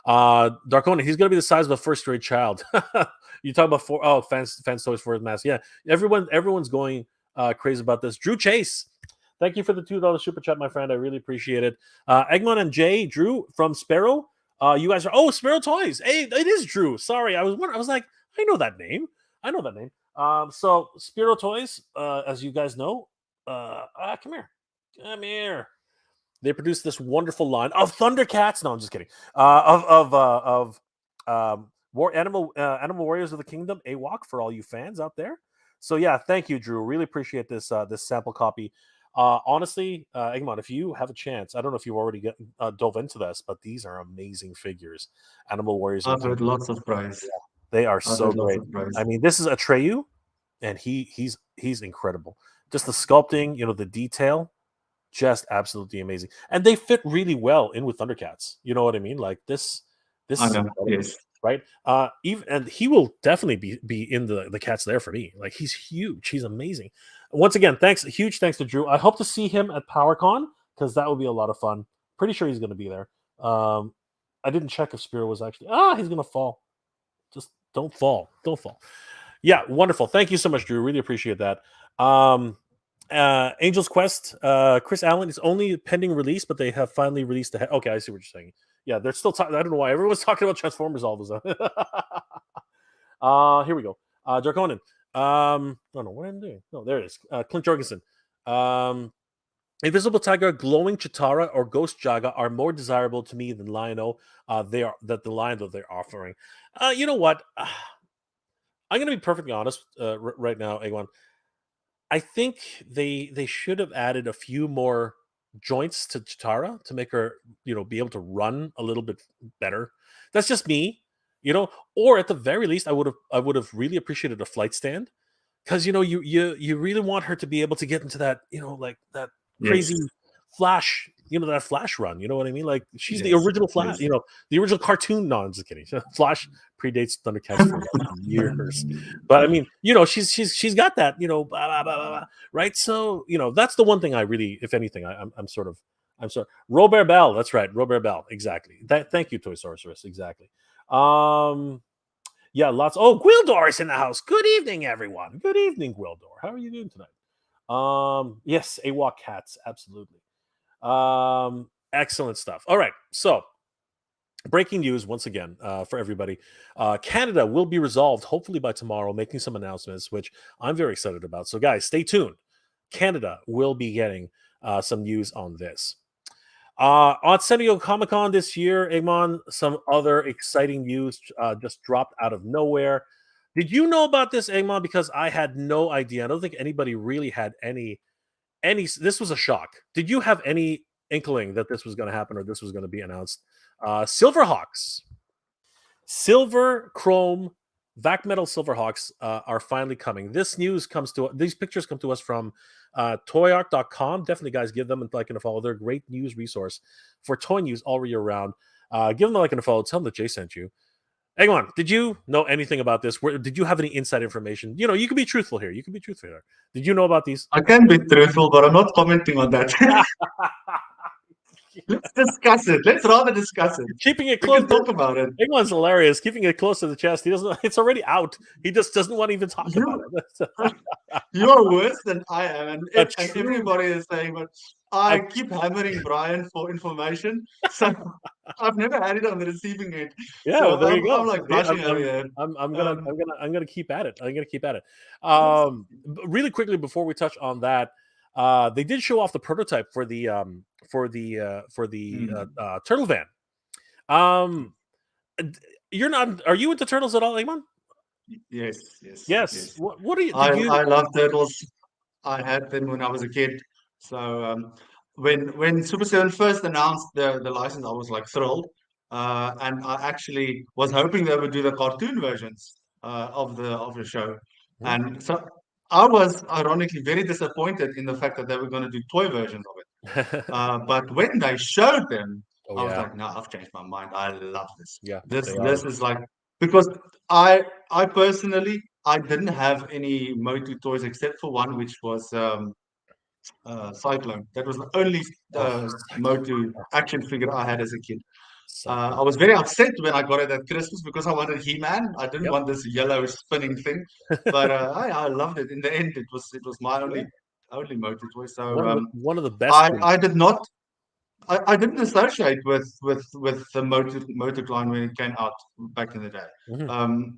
Darkona, he's going to be the size of a first grade child. You talk about fans toys for his mask. Yeah, everyone's going crazy about this. Drew Chase, thank you for the $2 super chat, my friend. I really appreciate it. Eggman and Jay, Drew from Sparrow. You guys are Sparrow Toys. Hey, it is Drew. Sorry, I was like, I know that name. So Sparrow Toys, as you guys know, come here. They produced this wonderful line of Thundercats. No, I'm just kidding. Animal Warriors of the Kingdom, AWOC for all you fans out there. So yeah, thank you, Drew. Really appreciate this sample copy. Honestly, Eggman, if you have a chance, I don't know if you already dove into this, but these are amazing figures. Animal Warriors. I've heard lots of praise. Yeah, they are I've so heard lots great. of praise. I mean, this is Atreyu, and he's incredible. Just the sculpting, the detail, just absolutely amazing. And they fit really well in with Thundercats. You know what I mean? Like this I is know. incredible, Yes. right? And he will definitely be in the Cats there for me. Like he's huge. He's amazing. Once again, huge thanks to Drew. I hope to see him at PowerCon because that would be a lot of fun. Pretty sure he's going to be there. I didn't check if Spiro was actually. He's going to fall. Just don't fall. Don't fall. Yeah, wonderful. Thank you so much, Drew. Really appreciate that. Angel's Quest, Chris Allen is only pending release, but they have finally released the. Okay, I see what you're saying. Yeah, they're still talking. I don't know why everyone's talking about Transformers all of a sudden. Here we go. Draconin. Oh no, what am I doing? No, there it is. Clint Jorgensen. Invisible Tiger, Glowing Chitara, or Ghost Jaga are more desirable to me than Lion-O. The Lion-O they're offering. You know what? I'm going to be perfectly honest right now, Egwan. I think they should have added a few more joints to Chitara to make her, be able to run a little bit better. That's just me, Or at the very least, I would have really appreciated a flight stand because you really want her to be able to get into that, like that crazy Yes. flash, that flash run. You know what I mean? Like she's the Yes. original Flash, Yes. the original cartoon. No, I'm just kidding. Flash predates Thundercats for years, but I mean, she's got that, blah, blah, blah, blah, right? So that's the one thing I really, if anything, I'm sorry. Robert Bell, that's right, Robert Bell, exactly. Thank you, Toy Sorceress, exactly. Yeah, lots. Oh, Gwildor is in the house. Good evening, everyone. Good evening, Gwildor. How are you doing tonight? Yes, AWOC cats, absolutely. Excellent stuff. All right, so breaking news once again for everybody. Canada will be resolved hopefully by tomorrow, making some announcements, which I'm very excited about. So, guys, stay tuned. Canada will be getting some news on this. On San Diego Comic-Con this year, Eggman, some other exciting news just dropped out of nowhere. Did you know about this, Eggman? Because I had no idea. I don't think anybody really had any. This was a shock. Did you have any inkling that this was going to happen or this was going to be announced. Silverhawks, silver chrome vac metal Silverhawks are finally coming. These pictures come to us from toyark.com. Definitely, guys, give them a like and a follow. They're a great news resource for toy news all year round. Give them a like and a follow. Tell them that Jay sent you. Eggman, did you know anything about this? Did you have any inside information? You can be truthful here. You can be truthful here. Did you know about these? I can be truthful, but I'm not commenting on that. Let's discuss it. Let's rather discuss it. Keeping it We close. can talk about it. Eggman's hilarious. Keeping it close to the chest. He doesn't. It's already out. He just doesn't want to even talk about it. You're worse than I am, and That's everybody is saying, but I keep hammering Brian for information, so I've never had it on the receiving end. Yeah, so there you go. I'm like blushing over here. I'm gonna keep at it. I'm gonna keep at it. Really quickly before we touch on that, they did show off the prototype for the turtle van. You're not? Are you into turtles at all, Eggman? Yes. What are you? I love turtles. I had them when I was a kid. So when Super7 first announced the license, I was like thrilled, and I actually was hoping they would do the cartoon versions of the show, and so I was ironically very disappointed in the fact that they were going to do toy versions of it. But when they showed them, I was like, no, I've changed my mind. I love this. Yeah, this is like, because I personally, I didn't have any MOTU toys except for one, which was Cyclone. That was the only MOTU action figure I had as a kid. I was very upset when I got it at Christmas because I wanted He-Man. I didn't want this yellow spinning thing, but I loved it. In the end, it was my only MOTU toy. So one of the best. I did not. I didn't associate with the MOTU line when it came out back in the day.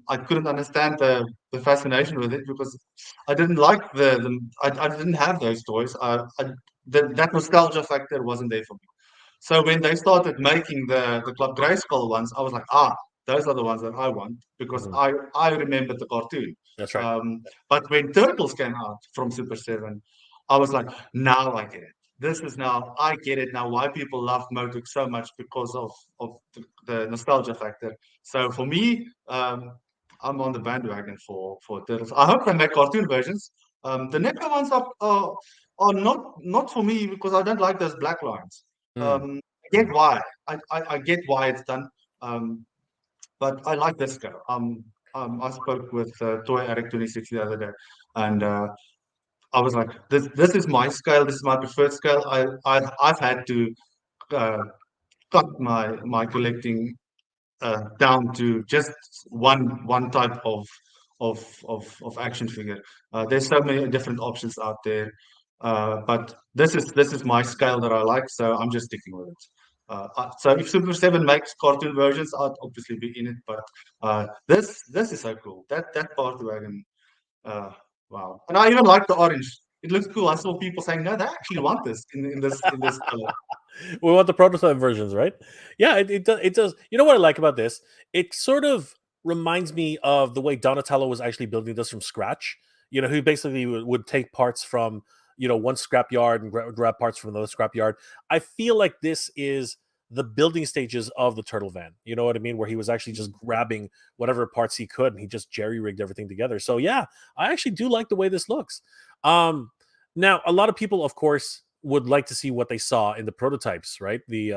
I couldn't understand the fascination with it because I didn't like I didn't have those toys. That nostalgia factor wasn't there for me. So when they started making the Club Grayskull ones, I was like, those are the ones that I want because I remembered the cartoon. That's right. But when Turtles came out from Super7, I was like, now I get it. I get it now why people love MOTU so much because of the nostalgia factor. So for me, I'm on the bandwagon for Turtles. I hope they make cartoon versions. The NECA ones are not for me because I don't like those black lines. I get why. I get why it's done. But I like this go. I spoke with Toy Addict 26 the other day, and I was like, this is my scale. This is my preferred scale. I've had to cut my collecting down to just one type of action figure. There's so many different options out there, but this is my scale that I like, so I'm just sticking with it. So if Super7 makes cartoon versions, I'd obviously be in it. But this is so cool. That party wagon, wow! And I even like the orange. It looks cool. I saw people saying, "No, they actually want this in this color." We want the prototype versions, right? Yeah, it does. It does. You know what I like about this? It sort of reminds me of the way Donatello was actually building this from scratch. He basically would take parts from one scrapyard and grab parts from another scrapyard. I feel like this is the building stages of the turtle van. You know what I mean? Where he was actually just grabbing whatever parts he could, and he just jerry-rigged everything together. So yeah, I actually do like the way this looks. Now, a lot of people, of course, would like to see what they saw in the prototypes, right? The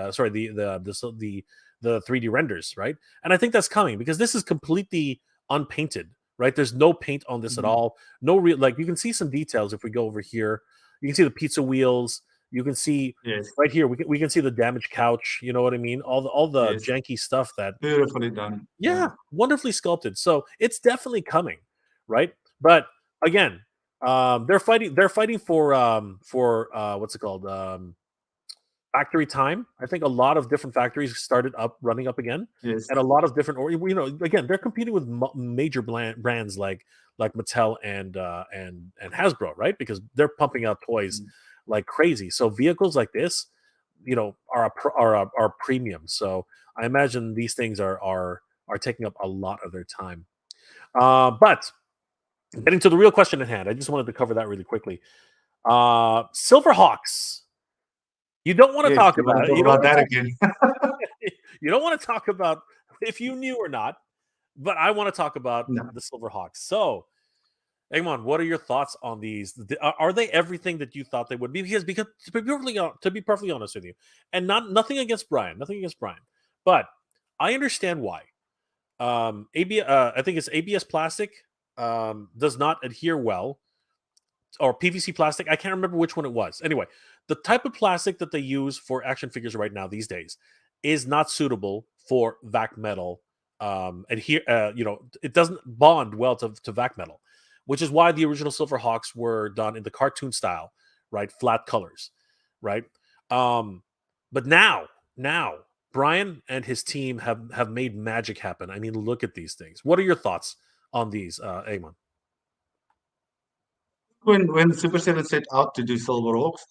3D renders, right? And I think that's coming because this is completely unpainted, right? There's no paint on this at all. No real, like, you can see some details if we go over here. You can see the pizza wheels. You can see right here. We can see the damaged couch. You know what I mean? All the janky stuff that beautifully done. Yeah, wonderfully sculpted. So it's definitely coming, right? But again, they're fighting for what's it called? Factory time. I think a lot of different factories started running up again, and a lot of different, again, they're competing with major brands like Mattel and Hasbro, right? Because they're pumping out toys like crazy. So vehicles like this, are premium. So I imagine these things are taking up a lot of their time. But getting to the real question at hand, I just wanted to cover that really quickly. Silverhawks. You don't want to Yes, talk you want about to it. talk You don't about want to that talk, again. you don't want to talk about if you knew or not, but I want to talk about No. the Silverhawks. So, Eggman, what are your thoughts on these? Are they everything that you thought they would be? Because to be perfectly honest with you, and nothing against Brian, but I understand why. I think it's ABS plastic does not adhere well, or PVC plastic. I can't remember which one it was. Anyway, the type of plastic that they use for action figures right now these days is not suitable for vac metal. It doesn't bond well to vac metal, which is why the original Silverhawks were done in the cartoon style, right? Flat colors, right? But now Brian and his team have made magic happen. I mean, look at these things. What are your thoughts on these, Eamon? When Super 7 set out to do Silverhawks,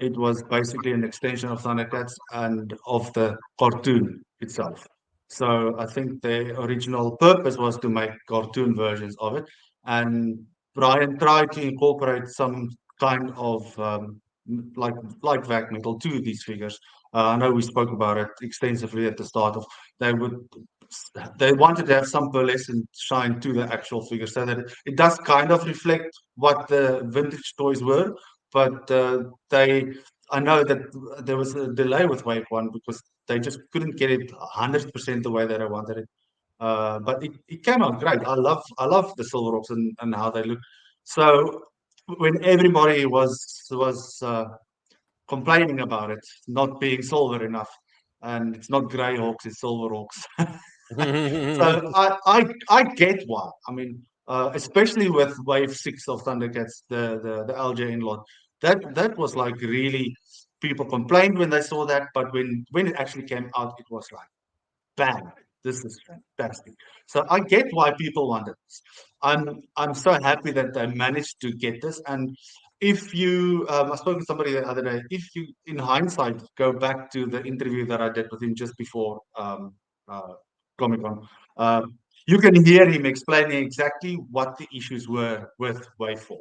it was basically an extension of Thundercats and of the cartoon itself. So I think the original purpose was to make cartoon versions of it, and Brian tried to incorporate some kind of like vac metal to these figures. I know we spoke about it extensively at the start of they would they wanted to have some pearlescent shine to the actual figure so that it does kind of reflect what the vintage toys were, but I know that there was a delay with Wave 1 because they just couldn't get it 100% the way that I wanted it. But it came out great. I love the Silverhawks and how they look. So when everybody was complaining about it not being silver enough, and it's not Greyhawks, it's Silverhawks. So I get why. I mean, especially with Wave 6 of Thundercats, the LJN lot, that was like really people complained when they saw that, but when it actually came out, it was like bang, this is fantastic. So I get why people wanted this. I'm so happy that I managed to get this. And if you, I spoke to somebody the other day. If you, in hindsight, go back to the interview that I did with him just before Comic Con, you can hear him explaining exactly what the issues were with Wave 4.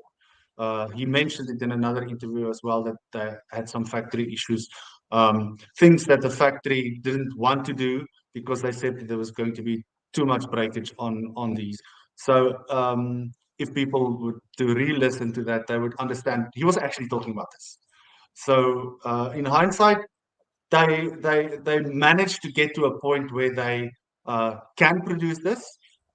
He mentioned it in another interview as well that they had some factory issues, things that the factory didn't want to do because they said that there was going to be too much breakage on these. So if people would to re-listen to that, they would understand he was actually talking about this. So in hindsight, they managed to get to a point where they can produce this.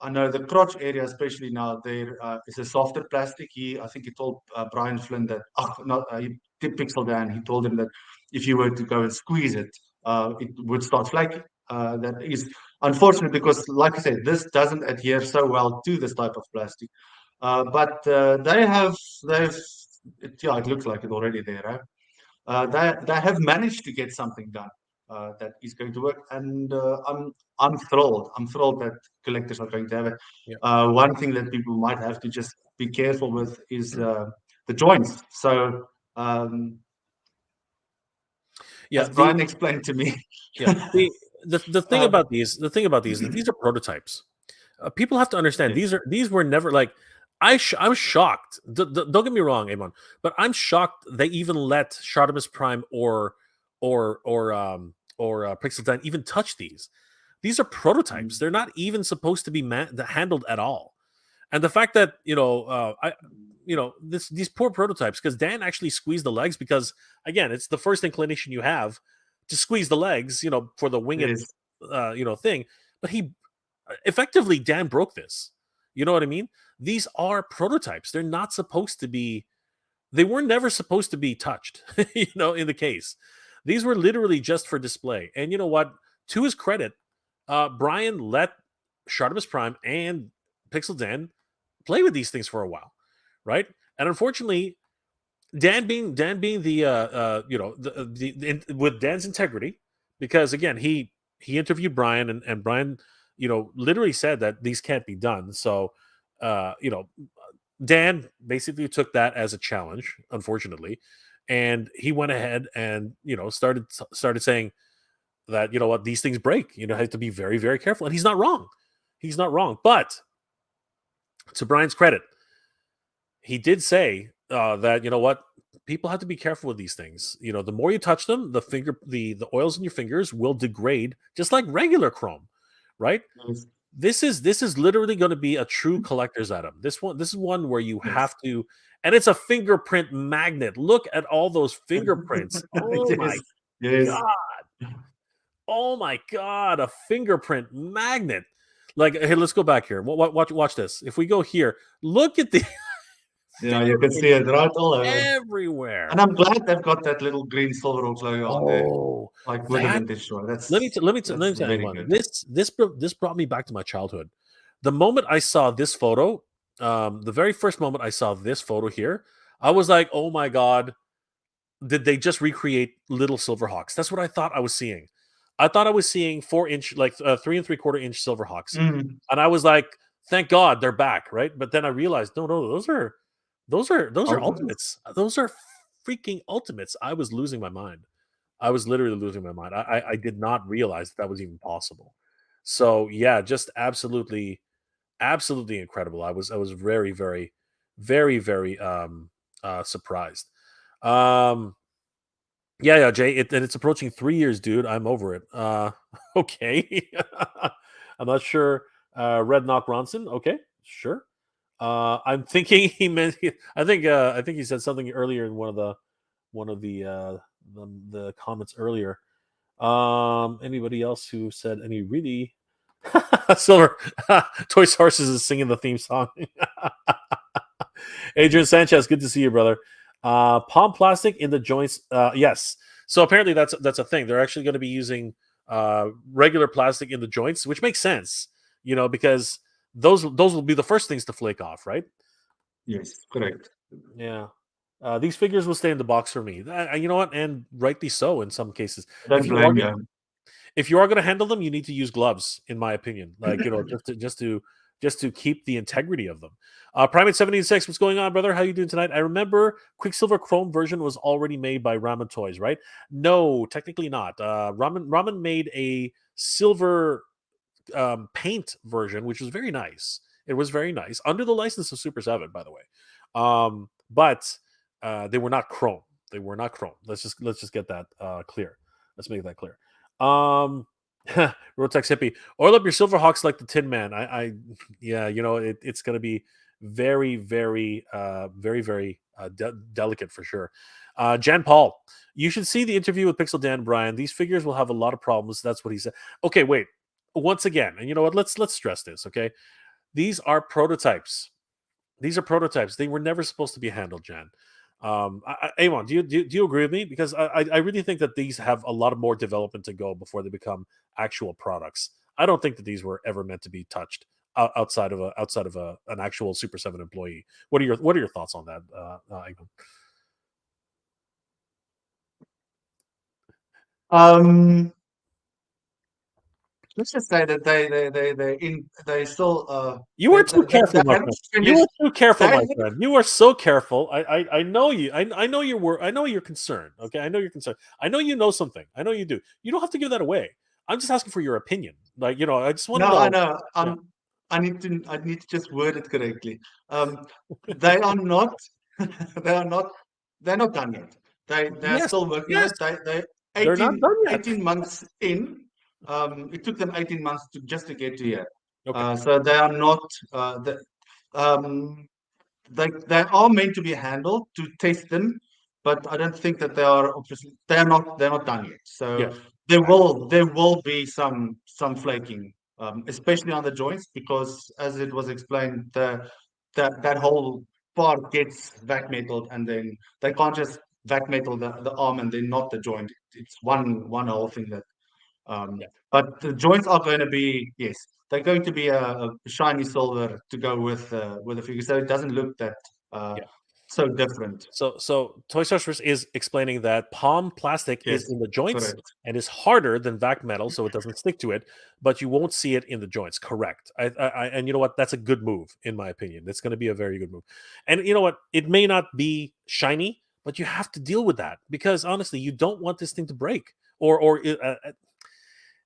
I know the crotch area, especially now, there is a softer plastic. I think he told Brian Flynn that, he did Pixel Dan. He told him that if you were to go and squeeze it, it would start flaking. That is unfortunate because, like I said, this doesn't adhere so well to this type of plastic. But it looks like it already there. Right? They have managed to get something done that is going to work, and I'm thrilled. I'm thrilled that collectors are going to have it. Yeah. One thing that people might have to just be careful with is the joints. So Yeah, as Brian explained to me, yeah. The thing uh, about these that these are prototypes. People have to understand yes. these were never like I'm shocked. Don't get me wrong, Amon, but I'm shocked they even let Shartimus Prime or Pixel Dan even touch these. These are prototypes. They're not even supposed to be handled at all. And the fact that these poor prototypes, because Dan actually squeezed the legs because again, it's the first inclination you have to squeeze the legs, for the winged, Yes. thing. But he effectively Dan broke this. You know what I mean? These are prototypes. They're not supposed to be. They were never supposed to be touched. In the case, these were literally just for display. And you know what? To his credit, Brian let Shartimus Prime and Pixel Dan play with these things for a while, right? And unfortunately, Dan being the with Dan's integrity, because again he interviewed Brian and Brian literally said that these can't be done. So uh, you know Dan basically took that as a challenge, unfortunately, and he went ahead and started saying that what these things break. Have to be very very careful, and he's not wrong. He's not wrong, but to Brian's credit, he did say that people have to be careful with these things. You know, the more you touch them, the oils in your fingers will degrade, just like regular chrome, right? Yes. This is literally going to be a true collector's item. This is one where you Yes. have to, and it's a fingerprint magnet. Look at all those fingerprints. Oh my Yes. Yes. god! Oh my god! A fingerprint magnet. Like, hey, let's go back here. Watch this. If we go here, look at the Yeah, you can see fingerprints it right all over. everywhere. And I'm glad they've got that little green Silverhawks logo on there, Oh, like with the that vintage toy. let me let me That's tell you very one. good. This brought me back to my childhood. The moment I saw this photo, the very first moment I saw this photo here, I was like, "Oh my god, did they just recreate little Silverhawks?" That's what I thought I was seeing. I thought I was seeing 4-inch, like 3 3/4 inch Silverhawks, Mm. and I was like, "Thank God they're back!" Right? But then I realized, no, those are Ultimate. ultimates. Those are freaking ultimates. I was losing my mind. I was literally losing my mind. I did not realize that was even possible. So yeah, just absolutely incredible. I was very very surprised. Um yeah, Jay, and it's approaching 3 years, dude. I'm over it. Okay. I'm not sure. Red Knock Ronson. Okay, sure. I'm thinking he meant. I think he said something earlier in one of the comments earlier. Anybody else who said any really Silver Toy Sources is singing the theme song. Adrian Sanchez, good to see you, brother. Palm plastic in the joints. Yes. So apparently that's a thing. They're actually going to be using regular plastic in the joints, which makes sense, because those will be the first things to flake off, right? Yes, correct. Yeah. These figures will stay in the box for me. You know what? And rightly so in some cases. Don't blame you. If you are going to handle them, you need to use gloves, in my opinion. Like, just to keep the integrity of them. Primate 76, what's going on, brother? How you doing tonight? I remember Quicksilver Chrome version was already made by Ramen Toys, right? No, technically not. Ramen made a silver paint version, which was very nice. It was very nice under the license of Super7, by the way. But they were not chrome. They were not chrome. Let's just get that clear. Let's make that clear. Rotex hippie, oil up your Silverhawks like the Tin Man. Yeah, it's going to be very, very, very delicate for sure. Jan Paul, you should see the interview with Pixel Dan Brian. These figures will have a lot of problems. That's what he said. Okay, wait. Once again, and you know what? Let's stress this. Okay, these are prototypes. These are prototypes. They were never supposed to be handled, Jan. Amon, do you agree with me? Because I really think that these have a lot of more development to go before they become actual products. I don't think that these were ever meant to be touched outside of an actual Super 7 employee. What are your thoughts on that, Amon? Let's just say that they still You were too they careful, my haven't friend. You were finished. too careful, They my haven't, friend. You are so careful. I know you. I know your word. I know you're concerned. Okay, I know you're concerned. I know you know something. I know you do. You don't have to give that away. I'm just asking for your opinion. Like, I just want to no, I know. know. Yeah. I need to just word it correctly. They are not they are not they're not done yet. They're Yes. still working on Yes. it. They They're not done yet. 18 months in. It took them 18 months just to get to here. Okay. So they are not um they are meant to be handled to test them, but I don't think that they're not done yet. Yeah. So there will be some flaking, especially on the joints, because as it was explained, that whole part gets vac metaled, and then they can't just vac metal the arm and then not the joint. It's one whole thing that Yeah. but the joints are going to be, yes, they're going to be a shiny silver to go with the figure, so it doesn't look that uh, Yeah. so different. So Toy Story is explaining that palm plastic is Yes, in the joints correct. and is harder than vac metal, so it doesn't stick to it, but you won't see it in the joints. Correct. And you know what? That's a good move, in my opinion. It's going to be a very good move. And you know what? It may not be shiny, but you have to deal with that because honestly, you don't want this thing to break. Or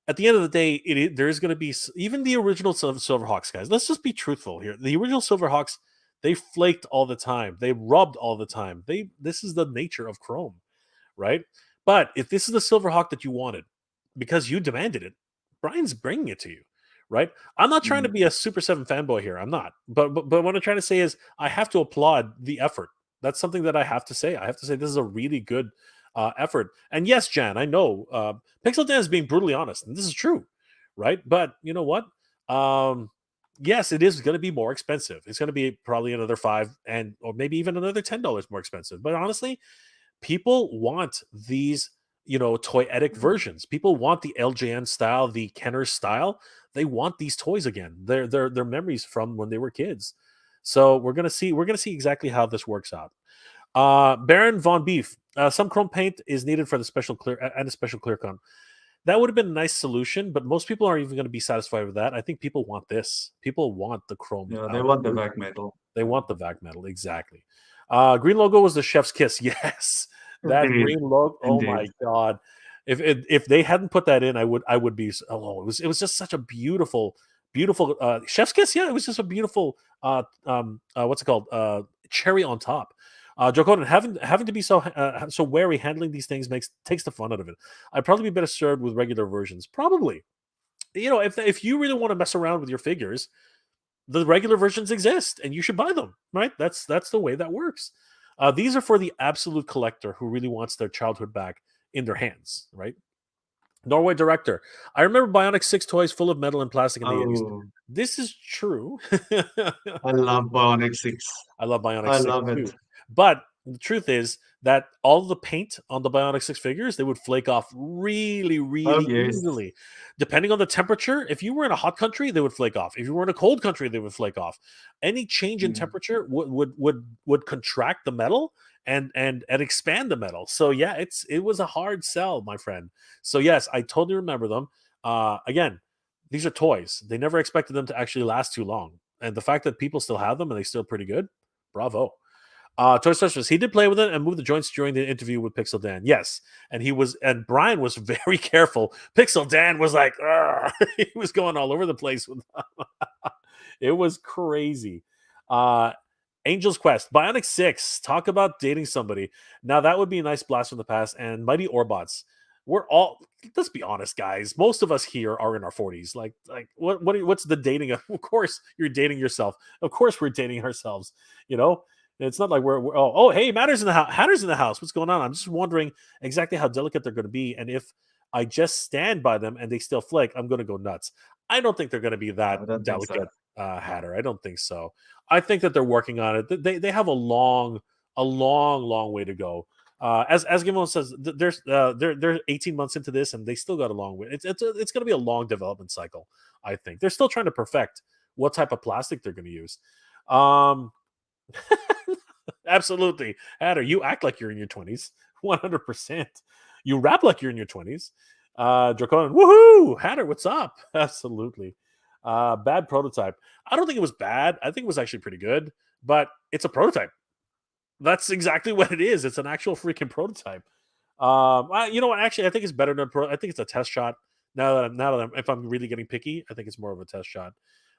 at the end of the day, there is going to be even the original Silverhawks guys. Let's just be truthful here. The original Silverhawks, They flaked all the time. They rubbed all the time. This is the nature of chrome, right? But if this is the Silverhawk that you wanted because you demanded it, Brian's bringing it to you, right? I'm not trying to Mm. be a Super 7 fanboy here. I'm not. But what I'm trying to say is I have to applaud the effort. That's something that I have to say. I have to say this is a really good effort. And yes, Jan, I know Pixel Dan is being brutally honest, and this is true, right? But you know what? Yes, it is going to be more expensive. It's going to be probably another or maybe even another $10 more expensive. But honestly, people want these, toyetic versions. People want the LJN style, the Kenner style. They want these toys again. They're memories from when they were kids. So we're gonna see exactly how this works out. Baron von Beef. Some chrome paint is needed for the special clear and a special clear con. That would have been a nice solution, but most people aren't even going to be satisfied with that. I think people want this. People want the chrome. Yeah, they want the back metal. They want the vac metal, exactly. Green logo was the chef's kiss. Yes, that Indeed. green logo. Oh Indeed. my god! If they hadn't put that in, I would be. Oh, it was just such a beautiful chef's kiss. Yeah, it was just a beautiful. What's it called? Cherry on top. Joe Conan, having to be so wary handling these things takes the fun out of it. I'd probably be better served with regular versions. Probably. If you really want to mess around with your figures, the regular versions exist and you should buy them, right? That's the way that works. These are for the absolute collector who really wants their childhood back in their hands, right? Norway director. I remember Bionic 6 toys full of metal and plastic in the 80s. Oh, This is true. I love Bionic 6. I love Bionic I 6 love it. too. But the truth is that all the paint on the Bionic 6 figures, they would flake off really, Oh, really yes. easily. Depending on the temperature, if you were in a hot country, they would flake off. If you were in a cold country, they would flake off. Any change in Mm. temperature would contract the metal and expand the metal. So yeah, it was a hard sell, my friend. So yes, I totally remember them. Again, these are toys. They never expected them to actually last too long. And the fact that people still have them and they still pretty good, bravo. Toy Specialist, he did play with it and move the joints during the interview with Pixel Dan. Yes, and Brian was very careful. Pixel Dan was like, he was going all over the place with them. It was crazy. Angel's Quest, Bionic 6. Talk about dating somebody. Now that would be a nice blast from the past. And Mighty Orbots. We're all, let's be honest, guys. Most of us here are in our 40s. What's the dating? Of course, you're dating yourself. Of course, we're dating ourselves. You know, it's not like we're hey, Matter's in the house. Hatter's in the house. What's going on? I'm just wondering exactly how delicate they're going to be, and if I just stand by them and they still flake, I'm going to go nuts. I don't think they're going to be that I don't think so. delicate, Hatter. I don't think so. I think that they're working on it. They have a long way to go. As Gimel says, they're 18 months into this, and they still got a long way. It's going to be a long development cycle. I think they're still trying to perfect what type of plastic they're going to use. Absolutely, Hatter. You act like you're in your 20s, 100%. You rap like you're in your 20s. Draconin, woohoo! Hatter, what's up? Absolutely. Bad prototype. I don't think it was bad. I think it was actually pretty good, but it's a prototype. That's exactly what it is. It's an actual freaking prototype. You know what? Actually, I think it's better than I think it's a test shot. If I'm really getting picky, I think it's more of a test shot.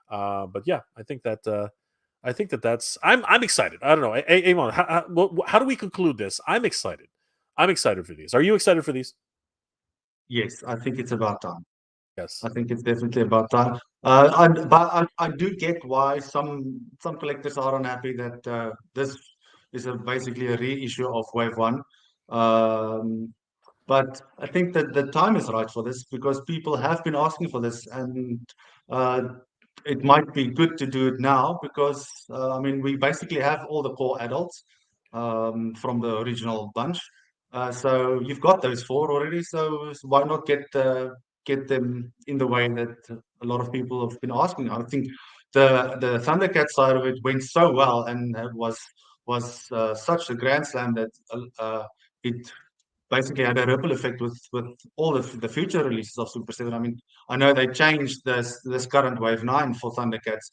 But yeah, I think that's. I'm excited. I don't know. Amon, how do we conclude this? I'm excited. I'm excited for these. Are you excited for these? Yes, I think it's about time. Yes. I think it's definitely about time. I do get why some collectors are unhappy that this is basically a reissue of Wave One. Um, but I think that the time is right for this because people have been asking for this, and uh, it might be good to do it now because I mean we basically have all the core adults from the original bunch. So you've got those four already. So why not get them in the way that a lot of people have been asking? I think the Thundercat side of it went so well, and it was such a grand slam that it basically had a ripple effect with all the future releases of Super 7. I mean, I know they changed this current Wave 9 for Thundercats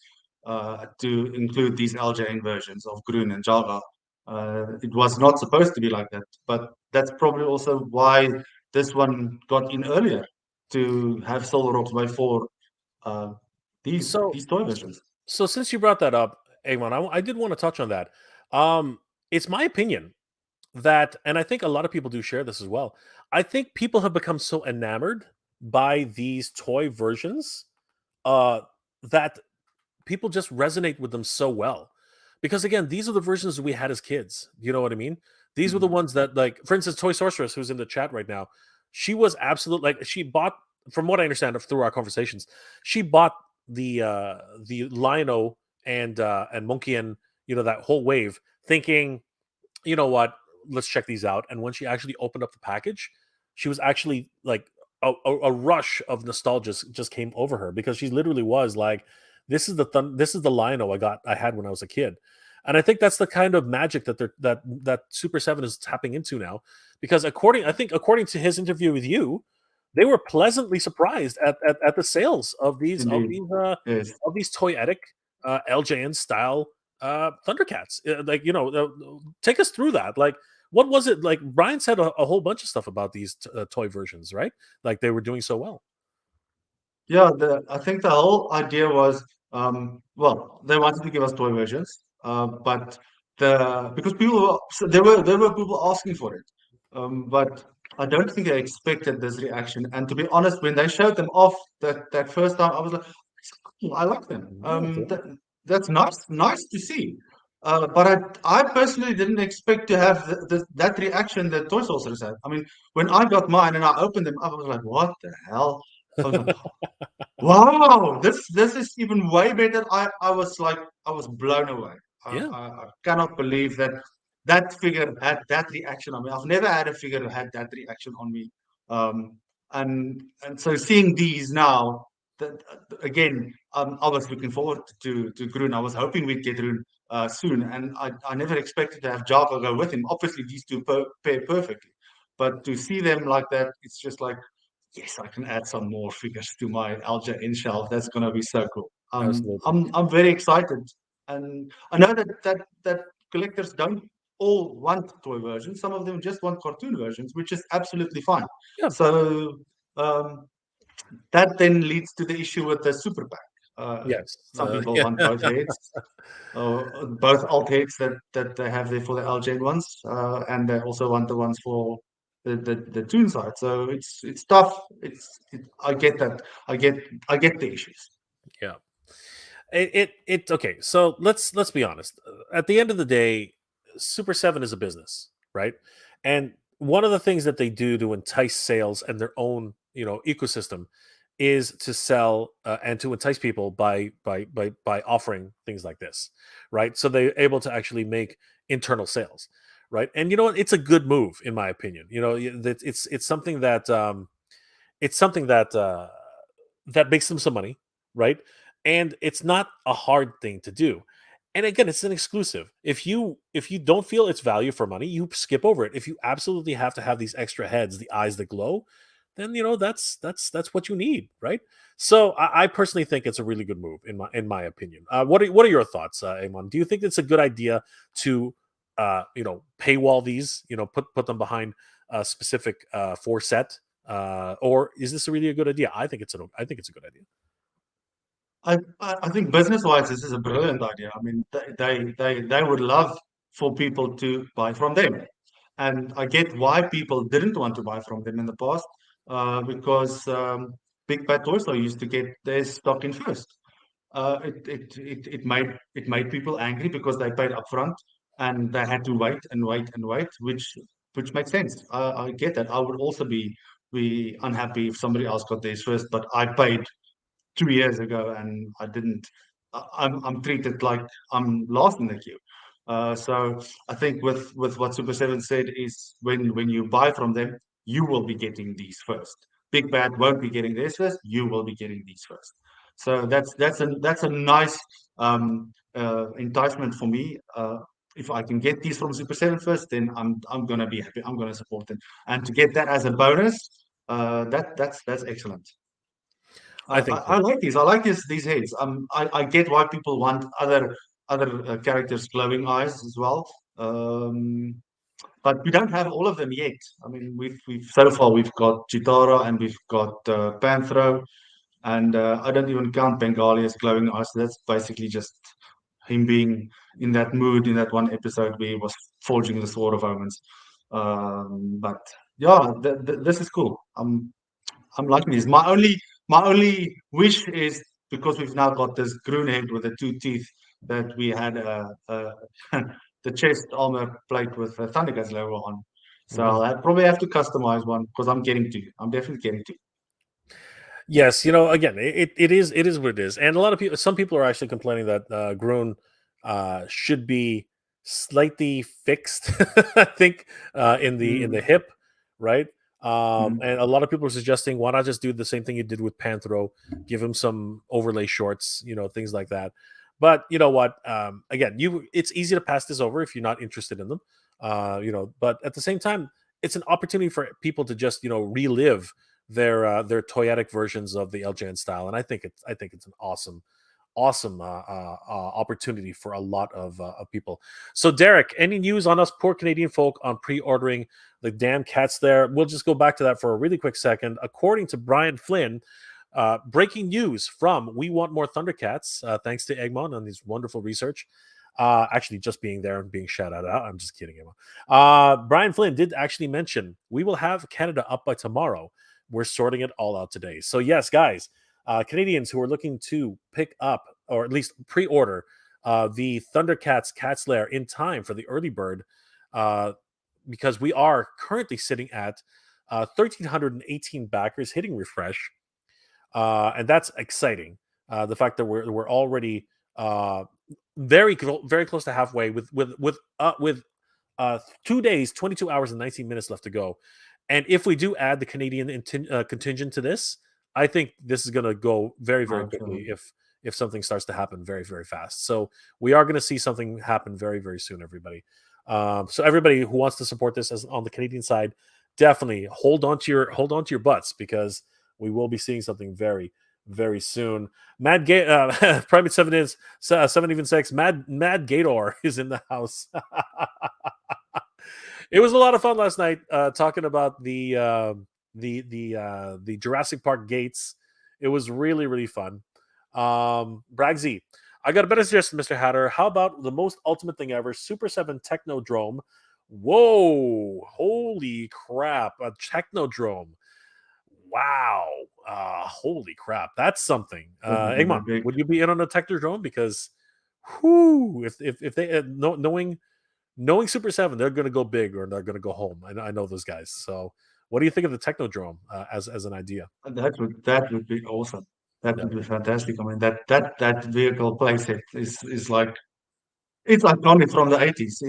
to include these LJN versions of Groon and Jaga. It was not supposed to be like that, but that's probably also why this one got in earlier to have Silverhawks by 4 So these toy versions. so since you brought that up, Eamon, I did want to touch on that. It's my opinion that, and I think a lot of people do share this as well. I think people have become so enamored by these toy versions uh, that people just resonate with them so well. Because again, these are the versions we had as kids. You know what I mean? These were the Mhm. ones that, like, for instance, Toy Sorceress, who's in the chat right now, she was absolute like she bought, from what I understand through our conversations, she bought the Lino and Monkey and that whole wave, thinking, you know what, let's check these out. And when she actually opened up the package, she was actually like a rush of nostalgia just came over her, because she literally was like, this is the Lino I had when I was a kid. And I think that's the kind of magic that Super 7 is tapping into now, because according to his interview with you, they were pleasantly surprised at the sales of these Indeed. Yes. toyetic LJN style Thundercats. Like, take us through that. Like, what was it like? Brian said a whole bunch of stuff about these toy versions, right? Like, they were doing so well. Yeah, I think the whole idea was, well, they wanted to give us toy versions, but because so there were people asking for it, but I don't think they expected this reaction. And to be honest, when they showed them off that first time, I was like, "Cool, I like them. Yeah, yeah. That's nice to see." But I personally didn't expect to have that reaction that toy sorcerers had. I mean, when I got mine and I opened them up, I was like, "What the hell?" I was like, wow, this is even way better. I was like, I was blown away. Yeah, I cannot believe that that figure had that reaction on me. I've never had a figure that had that reaction on me. Um, and so seeing these now, that again, I was looking forward to Groen. I was hoping we'd get Groen soon, and I never expected to have Java go with him. Obviously, these two pair perfectly, but to see them like that, it's just like, yes, I can add some more figures to my LJN shelf. That's gonna be so cool. absolutely. I'm very excited, and I know that collectors don't all want toy versions. Some of them just want cartoon versions, which is absolutely fine. Yeah. So um, that then leads to the issue with the super pack. Yes. Some people Yeah. want both heads, both alt heads that they have there for the LJN ones, and they also want the ones for the Toon side. So it's tough. I get that. I get the issues. Yeah. It okay. So let's be honest. At the end of the day, Super 7 is a business, right? And one of the things that they do to entice sales and their own, ecosystem, is to sell and to entice people by offering things like this, right? So they're able to actually make internal sales, right? And you know what? It's a good move, in my opinion. It's something that makes them some money, right? And it's not a hard thing to do. And again, it's an exclusive. If you don't feel it's value for money, you skip over it. If you absolutely have to have these extra heads, the eyes that glow, then that's what you need, right? So I personally think it's a really good move, in my opinion. What are your thoughts, Amon? Do you think it's a good idea to paywall these, put them behind a specific for set, or is this really a good idea? I think it's a good idea. I think business-wise, this is a brilliant idea. I mean, they would love for people to buy from them, and I get why people didn't want to buy from them in the past, because Big Bad Toy Store used to get their stock in first. It made people angry because they paid upfront and they had to wait and wait and wait, which makes sense. I get that. I would also be unhappy if somebody else got theirs first, but I paid 2 years ago, and I didn't. I'm treated like I'm last in the queue. So I think with what Super 7 said is, when you buy from them, you will be getting these first. Big Bad won't be getting theirs first. You will be getting these first. So that's a nice enticement for me. If I can get these from Super 7 first, then I'm gonna be happy. I'm gonna support them, and to get that as a bonus, that's excellent. I think I so. like these. I like these heads. I get why people want other characters' glowing eyes as well. But we don't have all of them yet. I mean, we've so far we've got Chitara and we've got Panthro, and I don't even count Bengali as glowing eyes. So that's basically just him being in that mood in that one episode where he was forging the Sword of Omens. But yeah, this is cool. I'm liking this. My only wish is, because we've now got this Groon head with the two teeth, that we had the chest armor plate with the Thundercats logo on. So I'll probably have to customize one, because I'm definitely getting to. Yes, again, it is what it is, and a lot of people, some people are actually complaining that Groon should be slightly fixed. I think in the hip, right? And a lot of people are suggesting, why not just do the same thing you did with Panthro, give him some overlay shorts, things like that. But you know what? Again, it's easy to pass this over if you're not interested in them. But at the same time, it's an opportunity for people to just relive their toyetic versions of the LJN style, and I think it's an awesome opportunity for a lot of people. So, Derek, any news on us poor Canadian folk on pre-ordering the damn cats there? We'll just go back to that for a really quick second. According to Brian Flynn, breaking news from We Want More Thundercats, thanks to Eggman on his wonderful research. Actually, just being there and being shouted out. I'm just kidding, Emma. Brian Flynn did actually mention we will have Canada up by tomorrow. We're sorting it all out today. So, yes, guys, Canadians who are looking to pick up, or at least pre-order, the Thundercats Cats Lair in time for the early bird, because we are currently sitting at 1,318 backers hitting refresh, and that's exciting. The fact that we're already very close to halfway with 2 days, 22 hours, and 19 minutes left to go. And if we do add the Canadian contingent to this, I think this is going to go very, very quickly if something starts to happen very, very fast. So we are going to see something happen very, very soon, everybody. So everybody who wants to support this on the Canadian side, definitely hold on to your butts, because we will be seeing something very, very soon. Private 7-even-6, Mad Gator is in the house. It was a lot of fun last night talking about the Jurassic Park gates. It was really, really fun. Bragsy, I got a better suggestion, Mr. Hatter. How about the most ultimate thing ever, Super7 Technodrome? Whoa, holy crap, a Technodrome. Wow. Holy crap, that's something. Eggman, would you be in on a Technodrome? Because if they knowing Super7, they're going to go big or they're going to go home. I know those guys. So, what do you think of the Technodrome as an idea? That would be awesome. That would be fantastic. I mean, that vehicle playset is like, it's iconic from the 80s.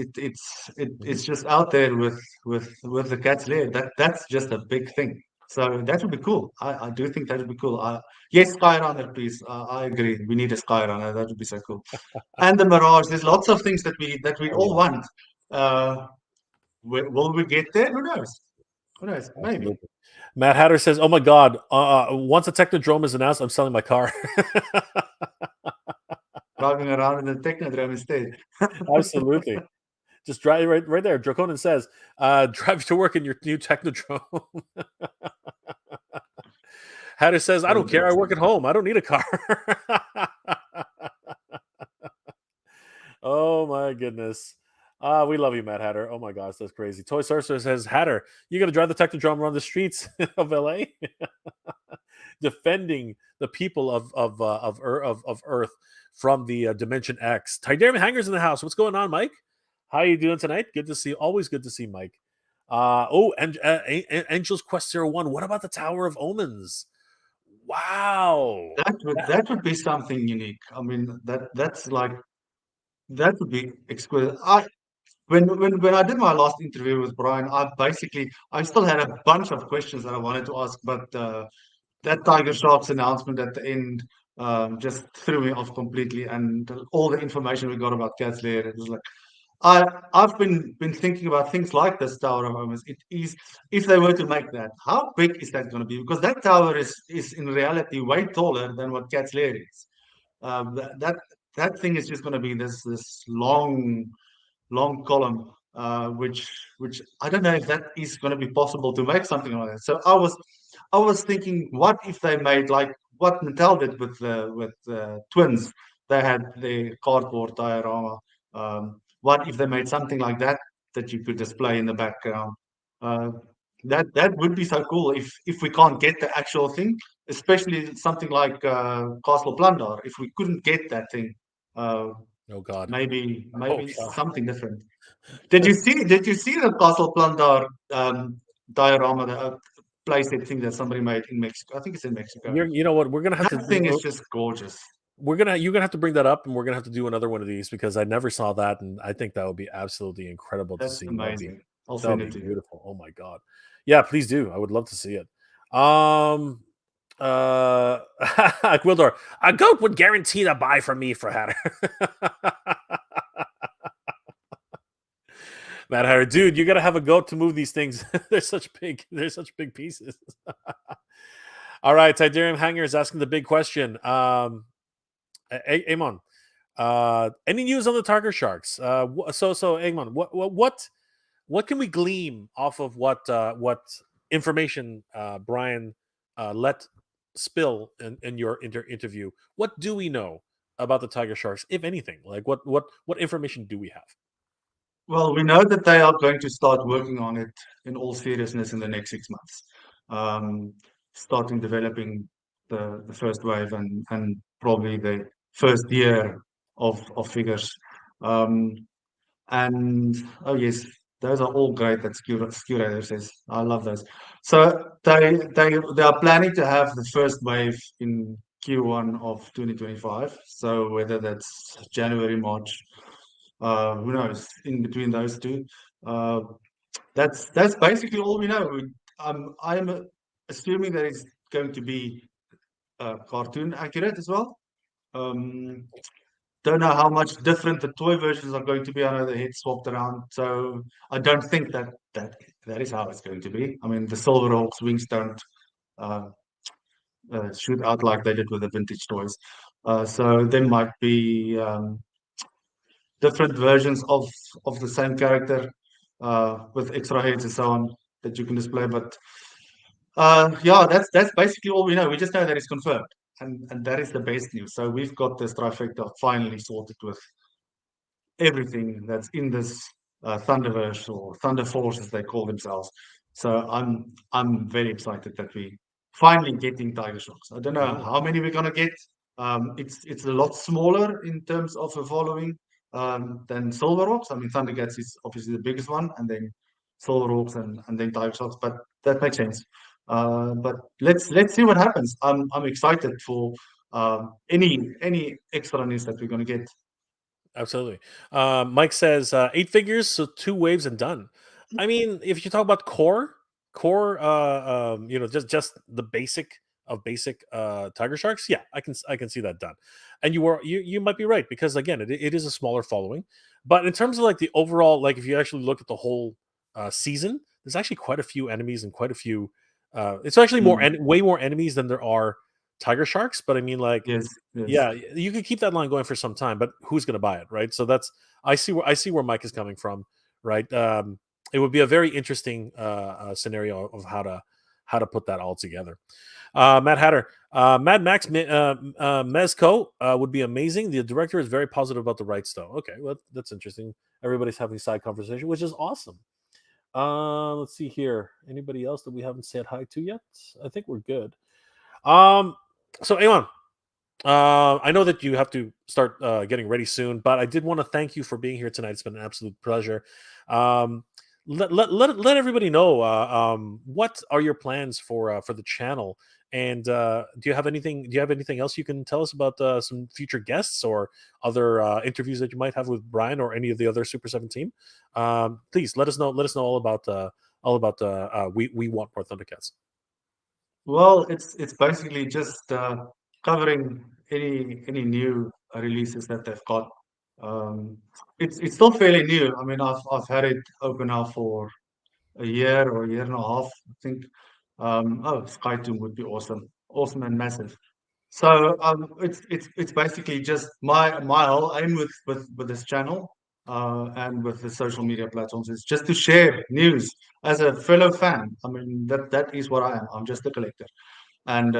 It's just out there with the Cats Lair. That's just a big thing. So that would be cool. I do think that would be cool. Yes, Skyrunner, please. I agree. We need a Skyrunner. That would be so cool. And the Mirage. There's lots of things that we all want. Will we get there? Who knows? Who knows? Maybe. Absolutely. Matt Hatter says, "Oh my God! Once a Technodrome is announced, I'm selling my car." Driving around in the Technodrome instead. Absolutely. Just drive right there. Draconin says, "Drive to work in your new Technodrome." Hatter says, "I don't care. I work at home. I don't need a car." Oh my goodness. We love you, Matt Hatter. Oh my gosh, that's crazy. Toy Sorcerer says, "Hatter, you got to drive the Technodrome around the streets of LA, defending the people of Earth from the Dimension X." Tydarian Hanger's in the house. What's going on, Mike? How are you doing tonight? Good to see. Always good to see Mike. And Angel's Quest 01. What about the Tower of Omens? Wow, that would be something unique. I mean, that would be exquisite. When I did my last interview with Brian, I still had a bunch of questions that I wanted to ask, but that TigerSharks announcement at the end just threw me off completely, and all the information we got about Cat's Lair, it was like, I've been thinking about things like this Tower of Omens. It is, if they were to make that, how big is that going to be? Because that tower is in reality way taller than what Cat's Lair is. That thing is just going to be this long column, which I don't know if that is going to be possible to make something like that. So I was thinking, what if they made like what Mattel did with twins? they had their cardboard diorama. What if they made something like that that you could display in the background? That would be so cool if we can't get the actual thing, especially something like Castle Plunder. If we couldn't get that thing, uh, Oh God. maybe Oh maybe God. something different. Did you see the Castle Plunder diorama, the playset thing that somebody made in Mexico? I think it's in Mexico. You know what? We're gonna have to That thing is just gorgeous. you're gonna have to bring that up, and we're gonna have to do another one of these because I never saw that, and I think that would be absolutely incredible to That's see. amazing. I'll That would send it be to you. beautiful. Oh my God. Yeah, please do. I would love to see it. Um Gwildor, a goat would guarantee to buy from me for Hatter. Matt Hatter, dude, you gotta have a goat to move these things. They're such big pieces. All right, Tidarium Hanger is asking the big question. Amon, any news on the TigerSharks? So Eggman, what can we glean off of what information Brian let spill in your interview? What do we know about the TigerSharks, if anything? Like what information do we have? Well, we know that they are going to start working on it in all seriousness in the next 6 months. Um, Starting developing the first wave and probably the first year of figures. Um, And oh yes, those are all great. That Scurator says. I love those. So they are planning to have the first wave in Q1 of 2025. So whether that's January, March, who knows? In between those two, uh, that's basically all we know. I'm assuming that it's going to be cartoon accurate as well. Um, don't know how much different the toy versions are going to be. I know the head swapped around, so I don't think that is how it's going to be. I mean, the Silverhawks wings don't uh, shoot out like they did with the vintage toys, so there might be different versions of the same character with extra heads and so on that you can display. But yeah, that's basically all we know. We just know that it's confirmed, and that is the best news. So we've got this trifecta finally sorted with everything that's in this Thunderverse or Thunder Force, as they call themselves. So I'm very excited that we finally getting TigerSharks. I don't know Mhm. how many we're gonna get. It's a lot smaller in terms of a following than Silverhawks. I mean, Thundercats is obviously the biggest one, and then Silverhawks and then TigerSharks. But that makes sense. But let's see what happens. I'm excited for any extra news that we're gonna get. Absolutely. Mike says 8 figures, so 2 waves and done. I mean, if you talk about core, just the basic TigerSharks, yeah, I can see that done. And you might be right because again, it is a smaller following, but in terms of like the overall, like if you actually look at the whole season, there's actually quite a few enemies and quite a few. It's actually Mm. way more enemies than there are TigerSharks, but I mean, like Yes, yes. yeah, you could keep that line going for some time, but who's going to buy it, right? So that's I see where Mike is coming from, right? It would be a very interesting scenario of how to put that all together. Matt Hatter, Mad Max Mezco would be amazing. The director is very positive about the rights, though. Okay, well that's interesting. Everybody's having side conversation, which is awesome. Let's see here. Anybody else that we haven't said hi to yet? I think we're good. Um, so Elon, I know that you have to start getting ready soon, but I did want to thank you for being here tonight. It's been an absolute pleasure. Um, let everybody know what are your plans for the channel, and do you have anything? Do you have anything else you can tell us about some future guests or other interviews that you might have with Brian or any of the other Super 7 team? Please let us know. Let us know all about we want more Thundercats. Well, it's basically just covering any new releases that they've got. Um, it's still fairly new. I mean, I've had it open now for a year or a year and a half, I think. Oh, SkyToon would be awesome, awesome and massive. So it's basically just my whole aim with this channel and with the social media platforms is just to share news as a fellow fan. I mean that is what I am. I'm just a collector, and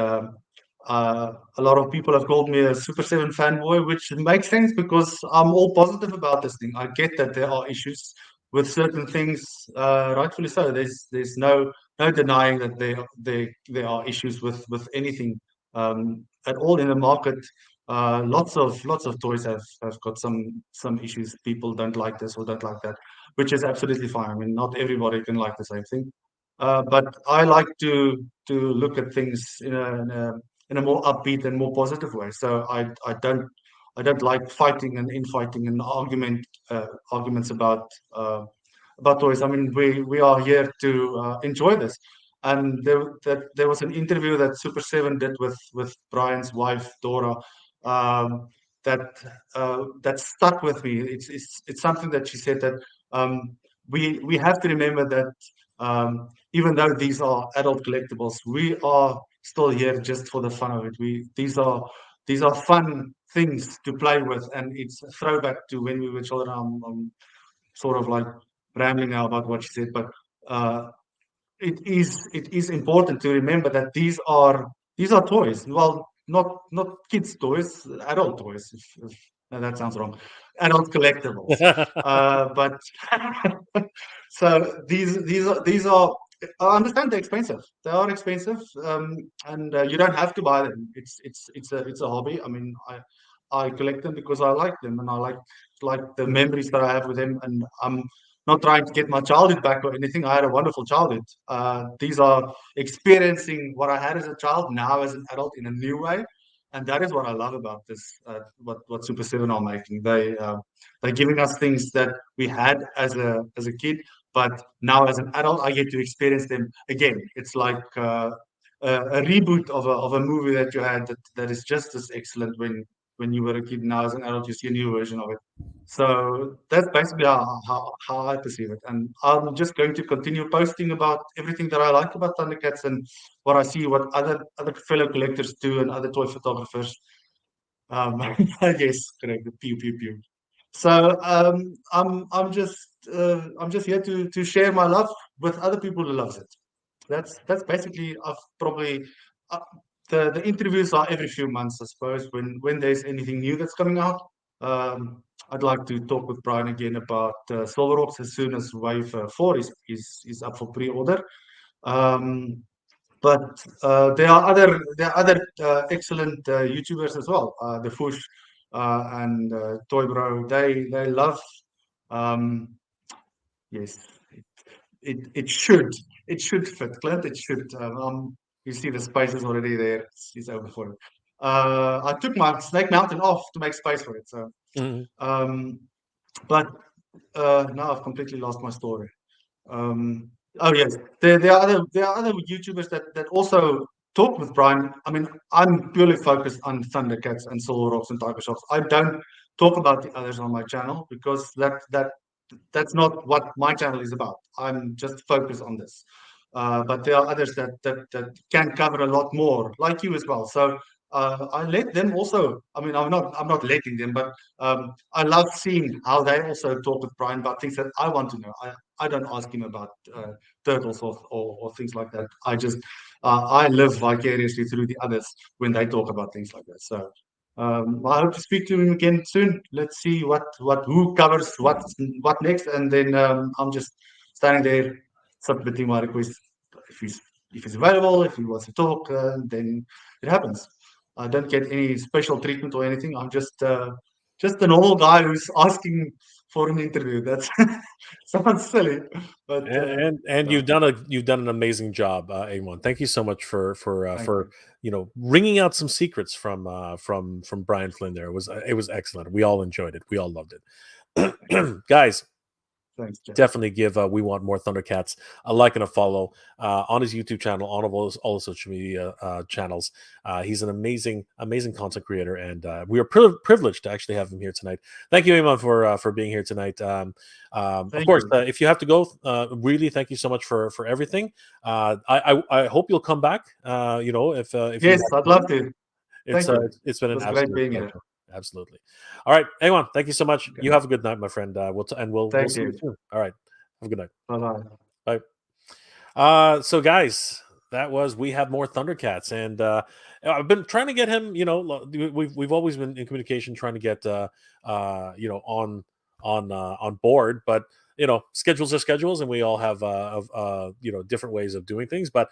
a lot of people have called me a Super7 fanboy, which makes sense because I'm all positive about this thing. I get that there are issues with certain things, rightfully so. There's no denying that there are issues with anything at all in the market. Lots of toys have got some issues. People don't like this or don't like that, which is absolutely fine. I mean, not everybody can like the same thing. But I like to look at things in a more upbeat and more positive way. So I don't like fighting and infighting and arguments about toys. I mean, we are here to enjoy this. And there was an interview that Super7 did with Brian's wife Dora, um, that that stuck with me. It's something that she said that we have to remember that even though these are adult collectibles, we are still here just for the fun of it. These are fun things to play with, and it's a throwback to when we were children. I'm sort of like rambling now about what she said, but uh, it is important to remember that these are toys. Well, not kids' toys, adult toys. If no, that sounds wrong. Adult collectibles. But so these are. I understand they're expensive. They are expensive, and you don't have to buy them. It's a hobby. I mean, I collect them because I like them, and I like the memories that I have with them, and I'm not trying to get my childhood back or anything. I had a wonderful childhood. These are experiencing what I had as a child now as an adult in a new way, and that is what I love about this. What Super7 are making. They're giving us things that we had as a kid, but now as an adult, I get to experience them again. It's like a reboot of a movie that you had that is just as excellent when you were a kid. Now as an adult, you see a new version of it. So that's basically how I perceive it. And I'm just going to continue posting about everything that I like about Thundercats and what I see, what other fellow collectors do and other toy photographers. Yes, correct. Pew pew pew. So I'm just here to share my love with other people who loves it. That's basically I've probably uh, the interviews are every few months, I suppose, when there's anything new that's coming out. I'd like to talk with Brian again about Silverhawks as soon as Wave 4 is up for pre-order. Um, but there are other excellent YouTubers as well. The Fush and Toy Bro, they love. Um, yes, it should fit, Clint. It should. You see the space is already there. It's over for it. I took my Snake Mountain off to make space for it. So, Mhm. um, but now I've completely lost my story. Um, oh yes, there are other YouTubers that also talk with Brian. I mean, I'm purely focused on Thundercats and Silverhawks and TigerSharks. I don't talk about the others on my channel because that's not what my channel is about. I'm just focused on this. But there are others that can cover a lot more, like you as well. So I let them also. I mean, I'm not letting them, but I love seeing how they also talk with Brian about things that I want to know. I don't ask him about turtles or things like that. I live vicariously through the others when they talk about things like that. So I hope to speak to him again soon. Let's see what who covers what next, and then I'm just standing there submitting my request. If he's if he's available, if he wants to talk, then it happens. I don't get any special treatment or anything. I'm just a normal guy who's asking for an interview. That's sounds silly, but And no, you've done an amazing job, Eggman. Thank you so much thank you. wringing out some secrets from Brian Flynn. There it was excellent. We all enjoyed it. We all loved Thank you. it. Guys, Thanks, Jay. definitely give We Want More Thundercats a like and a follow on his YouTube channel, on all his social media channels. He's an amazing content creator, and we are privileged to actually have him here tonight. Thank you, Iman, for being here tonight. Of Thank course, you. if you have to go, really, thank you so much for everything. I hope you'll come back. If you Yes, have I'd time. love to. Thank you. It It's been an was great absolute being here. pleasure. Absolutely. All right, Ewan, thank you so much. Okay. You have a good night, my friend. We'll Thank see you you. soon. All right. Have a good night. Bye bye. Bye. So guys, We Have More Thundercats, and I've been trying to get him. We've always been in communication, trying to get on board, but schedules are schedules, and we all have different ways of doing things. But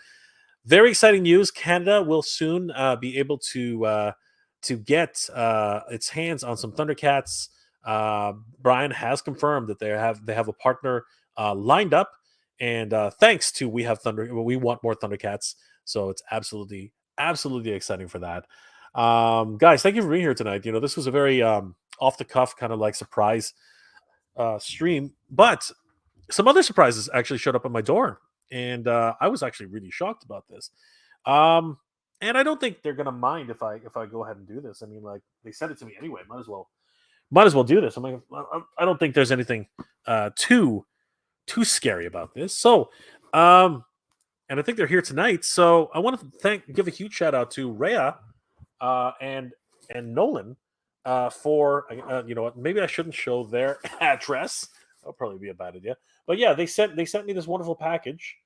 very exciting news: Canada will soon be able to get its hands on some Thundercats. Brian has confirmed that they have a partner lined up. And thanks to We Want More Thundercats. So it's absolutely exciting for that. Guys, thank you for being here tonight. This was a very off the cuff kind of like surprise stream, but some other surprises actually showed up at my door, and I was actually really shocked about this. And I don't think they're gonna mind if I go ahead and do this. I mean, like, they sent it to me anyway. Might as well do this. I'm like, I don't think there's anything too scary about this. So, and I think they're here tonight. So I want to give a huge shout out to Rhea and Nolan for you know what? Maybe I shouldn't show their address. That'll probably be a bad idea. But yeah, they sent me this wonderful package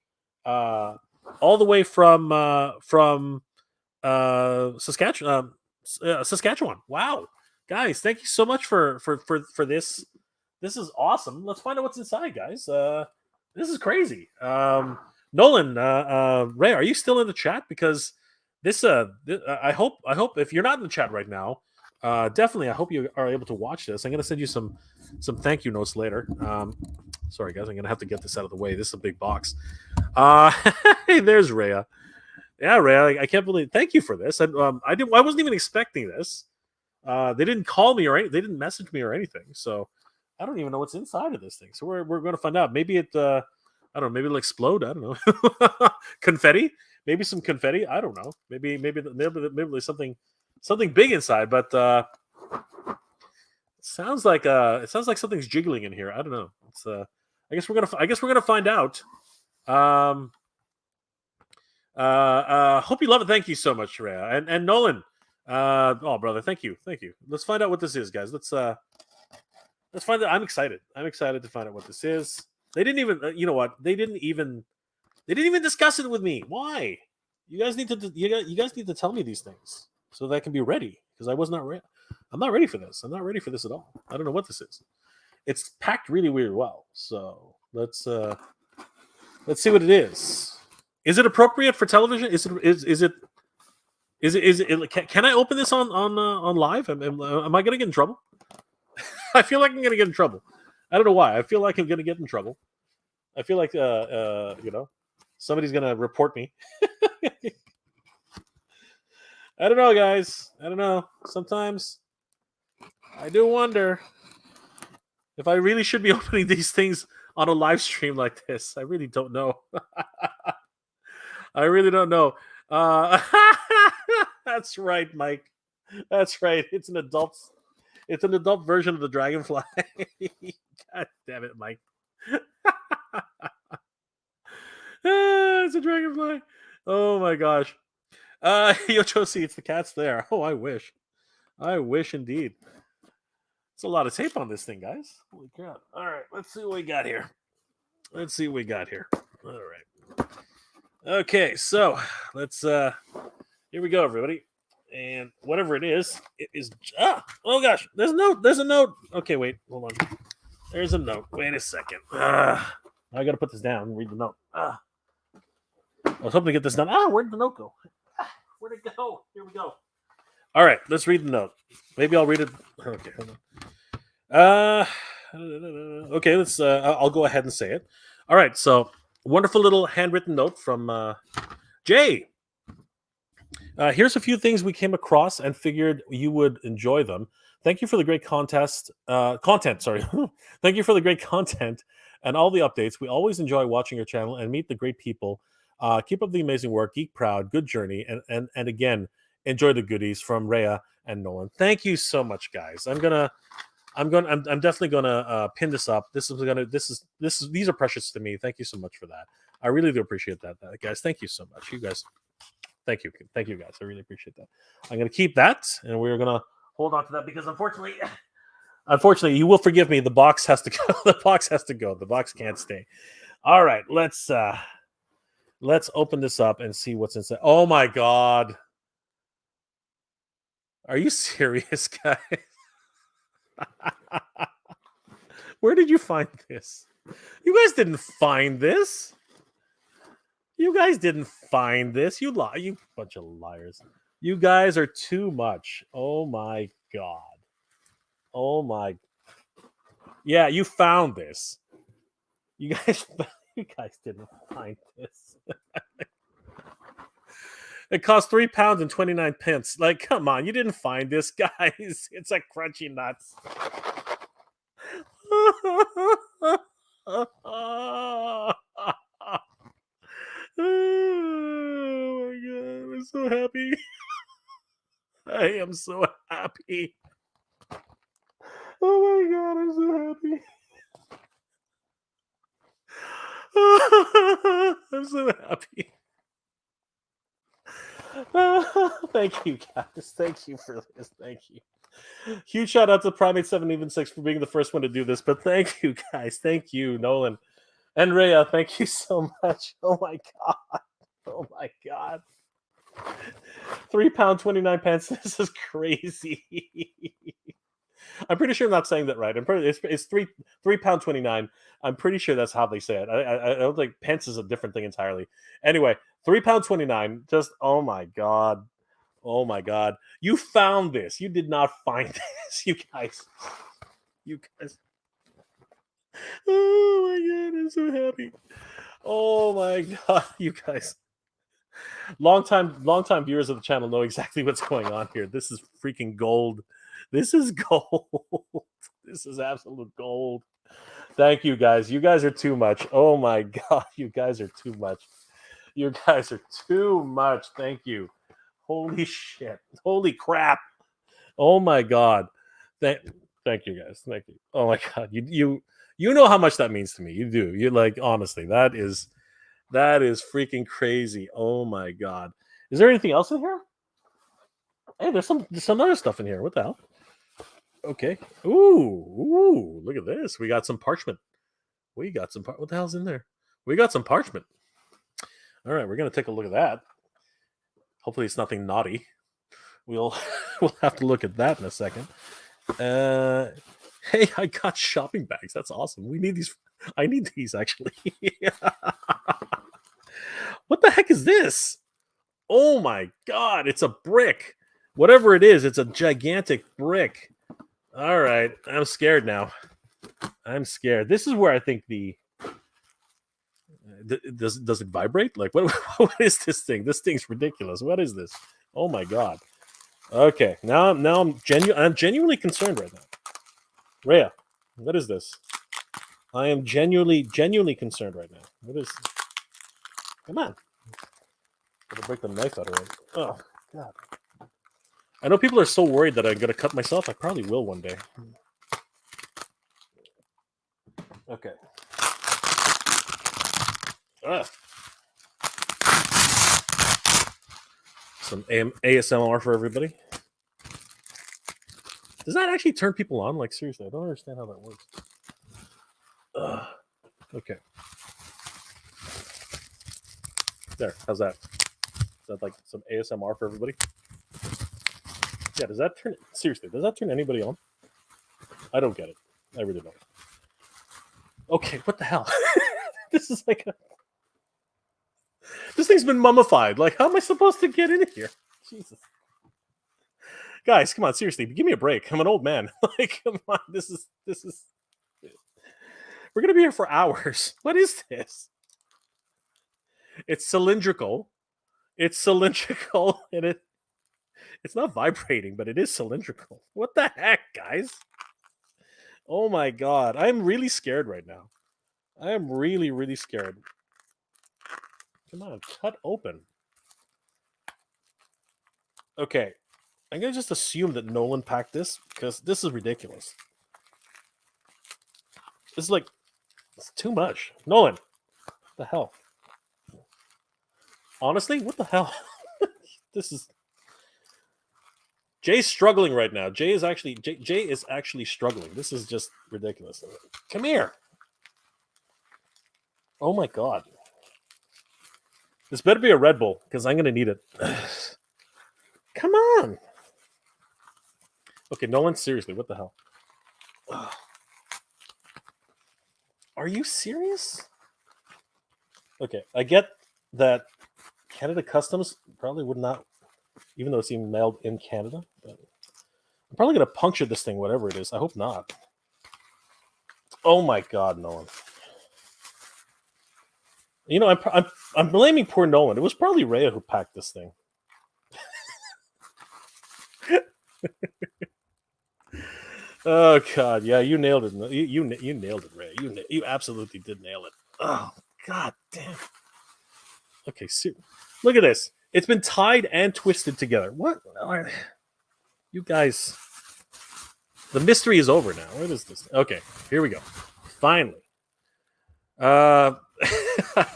all the way from Saskatchewan. Saskatchewan. Wow, guys, thank you so much for this. This is awesome. Let's find out what's inside, guys. This is crazy. Nolan, Ray, are you still in the chat? Because I hope if you're not in the chat right now, definitely I hope you are able to watch this. I'm going to send you some thank you notes later. Sorry, guys, I'm going to have to get this out of the way. This is a big box. Hey, there's Rhea. Yeah, Rhea, I can't believe. Thank you for this. I wasn't even expecting this. They didn't call me or they didn't message me or anything. So I don't even know what's inside of this thing. So we're going to find out. Maybe it, I don't know. Maybe it'll explode. I don't know. Confetti. Maybe some confetti. I don't know. Maybe there's something big inside. But it sounds like something's jiggling in here. I don't know. It's I guess we're gonna find out. Hope you love it. Thank you so much, Rhea and Nolan. Oh, brother, thank you. Let's find out what this is, guys. Let's find out. I'm excited to find out what this is. They didn't even, you know what? They didn't even discuss it with me. Why? You guys need to tell me these things so that I can be ready, because I was not ready. I'm not ready for this. I'm not ready for this at all. I don't know what this is. It's packed really weird well. So let's see what it is. Is it appropriate for television? Is it? Can I open this on live? Am I going to get in trouble? I feel like I'm going to get in trouble. I don't know why. I feel like I'm going to get in trouble. I feel like somebody's going to report me. I don't know, guys. I don't know. Sometimes I do wonder if I really should be opening these things on a live stream like this. I really don't know. I really don't know. That's right, Mike. That's right. It's an adult version of the Dragonfly. God damn it, Mike. It's a Dragonfly. Oh my gosh. Yo, Josie, it's the cats there. Oh, I wish. I wish indeed. It's a lot of tape on this thing, guys. Holy crap. All right, let's see what we got here. All right. Okay, so let's here we go, everybody. And whatever it is oh gosh, there's a note. Okay, wait, hold on. There's a note. Wait a second. I gotta put this down and read the note. I was hoping to get this done. Where'd the note go? Where'd it go? Here we go. All right, let's read the note. Maybe I'll read it. Okay, hold on. Okay, let's I'll go ahead and say it. All right, so wonderful little handwritten note from Jay. Here's a few things we came across and figured you would enjoy them. Thank you for the great content. Thank you for the great content and all the updates. We always enjoy watching your channel and meet the great people. Keep up the amazing work. Geek proud. Good journey. And again, enjoy the goodies from Rhea and Nolan. Thank you so much, guys. I'm definitely gonna pin this up. These are precious to me. Thank you so much for that. I really do appreciate that, guys. Thank you so much. You guys. Thank you, guys. I really appreciate that. I'm gonna keep that, and we're gonna hold on to that because unfortunately, you will forgive me. The box has to go. The box has to go. The box can't stay. All right, let's Let's open this up and see what's inside. Oh my god. Are you serious, guys? Where did you find this? You guys didn't find this. You guys didn't find this. You lie. You bunch of liars. You guys are too much. Oh my god. Oh my. Yeah, you found this. You guys didn't find this. It cost £3.29. Like, come on, you didn't find this, guys. It's a crunchy nuts. Oh my god, I'm so happy. I am so happy. Oh my god, I'm so happy. I'm so happy. Thank you, guys. Thank you for this. Thank you. Huge shout out to Primate 7 Even 6 for being the first one to do this. But thank you, guys. Thank you, Nolan. And Rhea, thank you so much. Oh my god. Oh my god. £3.29. This is crazy. I'm pretty sure I'm not saying that right. I'm pretty. It's £3.29. I'm pretty sure that's how they say it. I don't think pence is a different thing entirely. Anyway, £3.29. Just oh my god. Oh my god. You found this. You did not find this. You guys. You guys. Oh my god, I'm so happy. Oh my god, you guys. Long time viewers of the channel know exactly what's going on here. This is freaking gold. This is gold. This is absolute gold. Thank you, guys. You guys are too much. Oh my god, you guys are too much. You guys are too much. Thank you. Holy shit. Holy crap. Oh my god. Thank you, guys. Thank you. Oh my god. You know how much that means to me. You do. You like honestly. That is freaking crazy. Oh my god. Is there anything else in here? Hey, there's some other stuff in here. What the hell? Okay. Ooh, look at this. We got some parchment. What the hell's in there? We got some parchment. All right, we're gonna take a look at that. Hopefully it's nothing naughty. We'll have to look at that in a second. Hey, I got shopping bags. That's awesome. We need these. I need these actually. What the heck is this? Oh my god, it's a brick. Whatever it is, it's a gigantic brick. All right, I'm scared now. I'm scared. This is where I think does it vibrate? Like what is this thing? This thing's ridiculous. What is this? Oh my god. Okay, now I'm genuinely concerned right now. Rhea, what is this? I am genuinely concerned right now. What is? Come on. Gotta break the knife out of it. Oh god. I know people are so worried that I'm gonna cut myself. I probably will one day. Okay. Some ASMR for everybody. Does that actually turn people on? Like seriously, I don't understand how that works. Okay. There. How's that? Is that like some ASMR for everybody? Yeah. Does that turn? Seriously, does that turn anybody on? I don't get it. I really don't. Okay. What the hell? This is like this thing's been mummified. Like, how am I supposed to get in here? Jesus. Guys, come on, seriously, give me a break. I'm an old man. Like, come on, this is. We're gonna be here for hours. What is this? It's cylindrical. It's cylindrical, and it's not vibrating, but it is cylindrical. What the heck, guys? Oh my god, I'm really scared right now. I am really, really scared. Come on, cut open. Okay, I'm gonna just assume that Nolan packed this because this is ridiculous. This is like it's too much. Nolan, what the hell? Honestly, what the hell? This is Jay's struggling right now. Jay is actually struggling. This is just ridiculous. Come here. Oh my god. This better be a Red Bull because I'm gonna need it. Come on. Okay, Nolan, seriously, what the hell? Are you serious? Okay, I get that Canada Customs probably would not, even though it's even mailed in Canada. But I'm probably gonna puncture this thing, whatever it is. I hope not. Oh my God, Nolan. You know, I'm blaming poor Nolan. It was probably Rhea who packed this thing. Oh God, yeah, you nailed it. You nailed it, Ray. You absolutely did nail it. Oh God damn. Okay, look at this. It's been tied and twisted together. What? You guys. The mystery is over now. What is this? Okay, here we go. Finally. I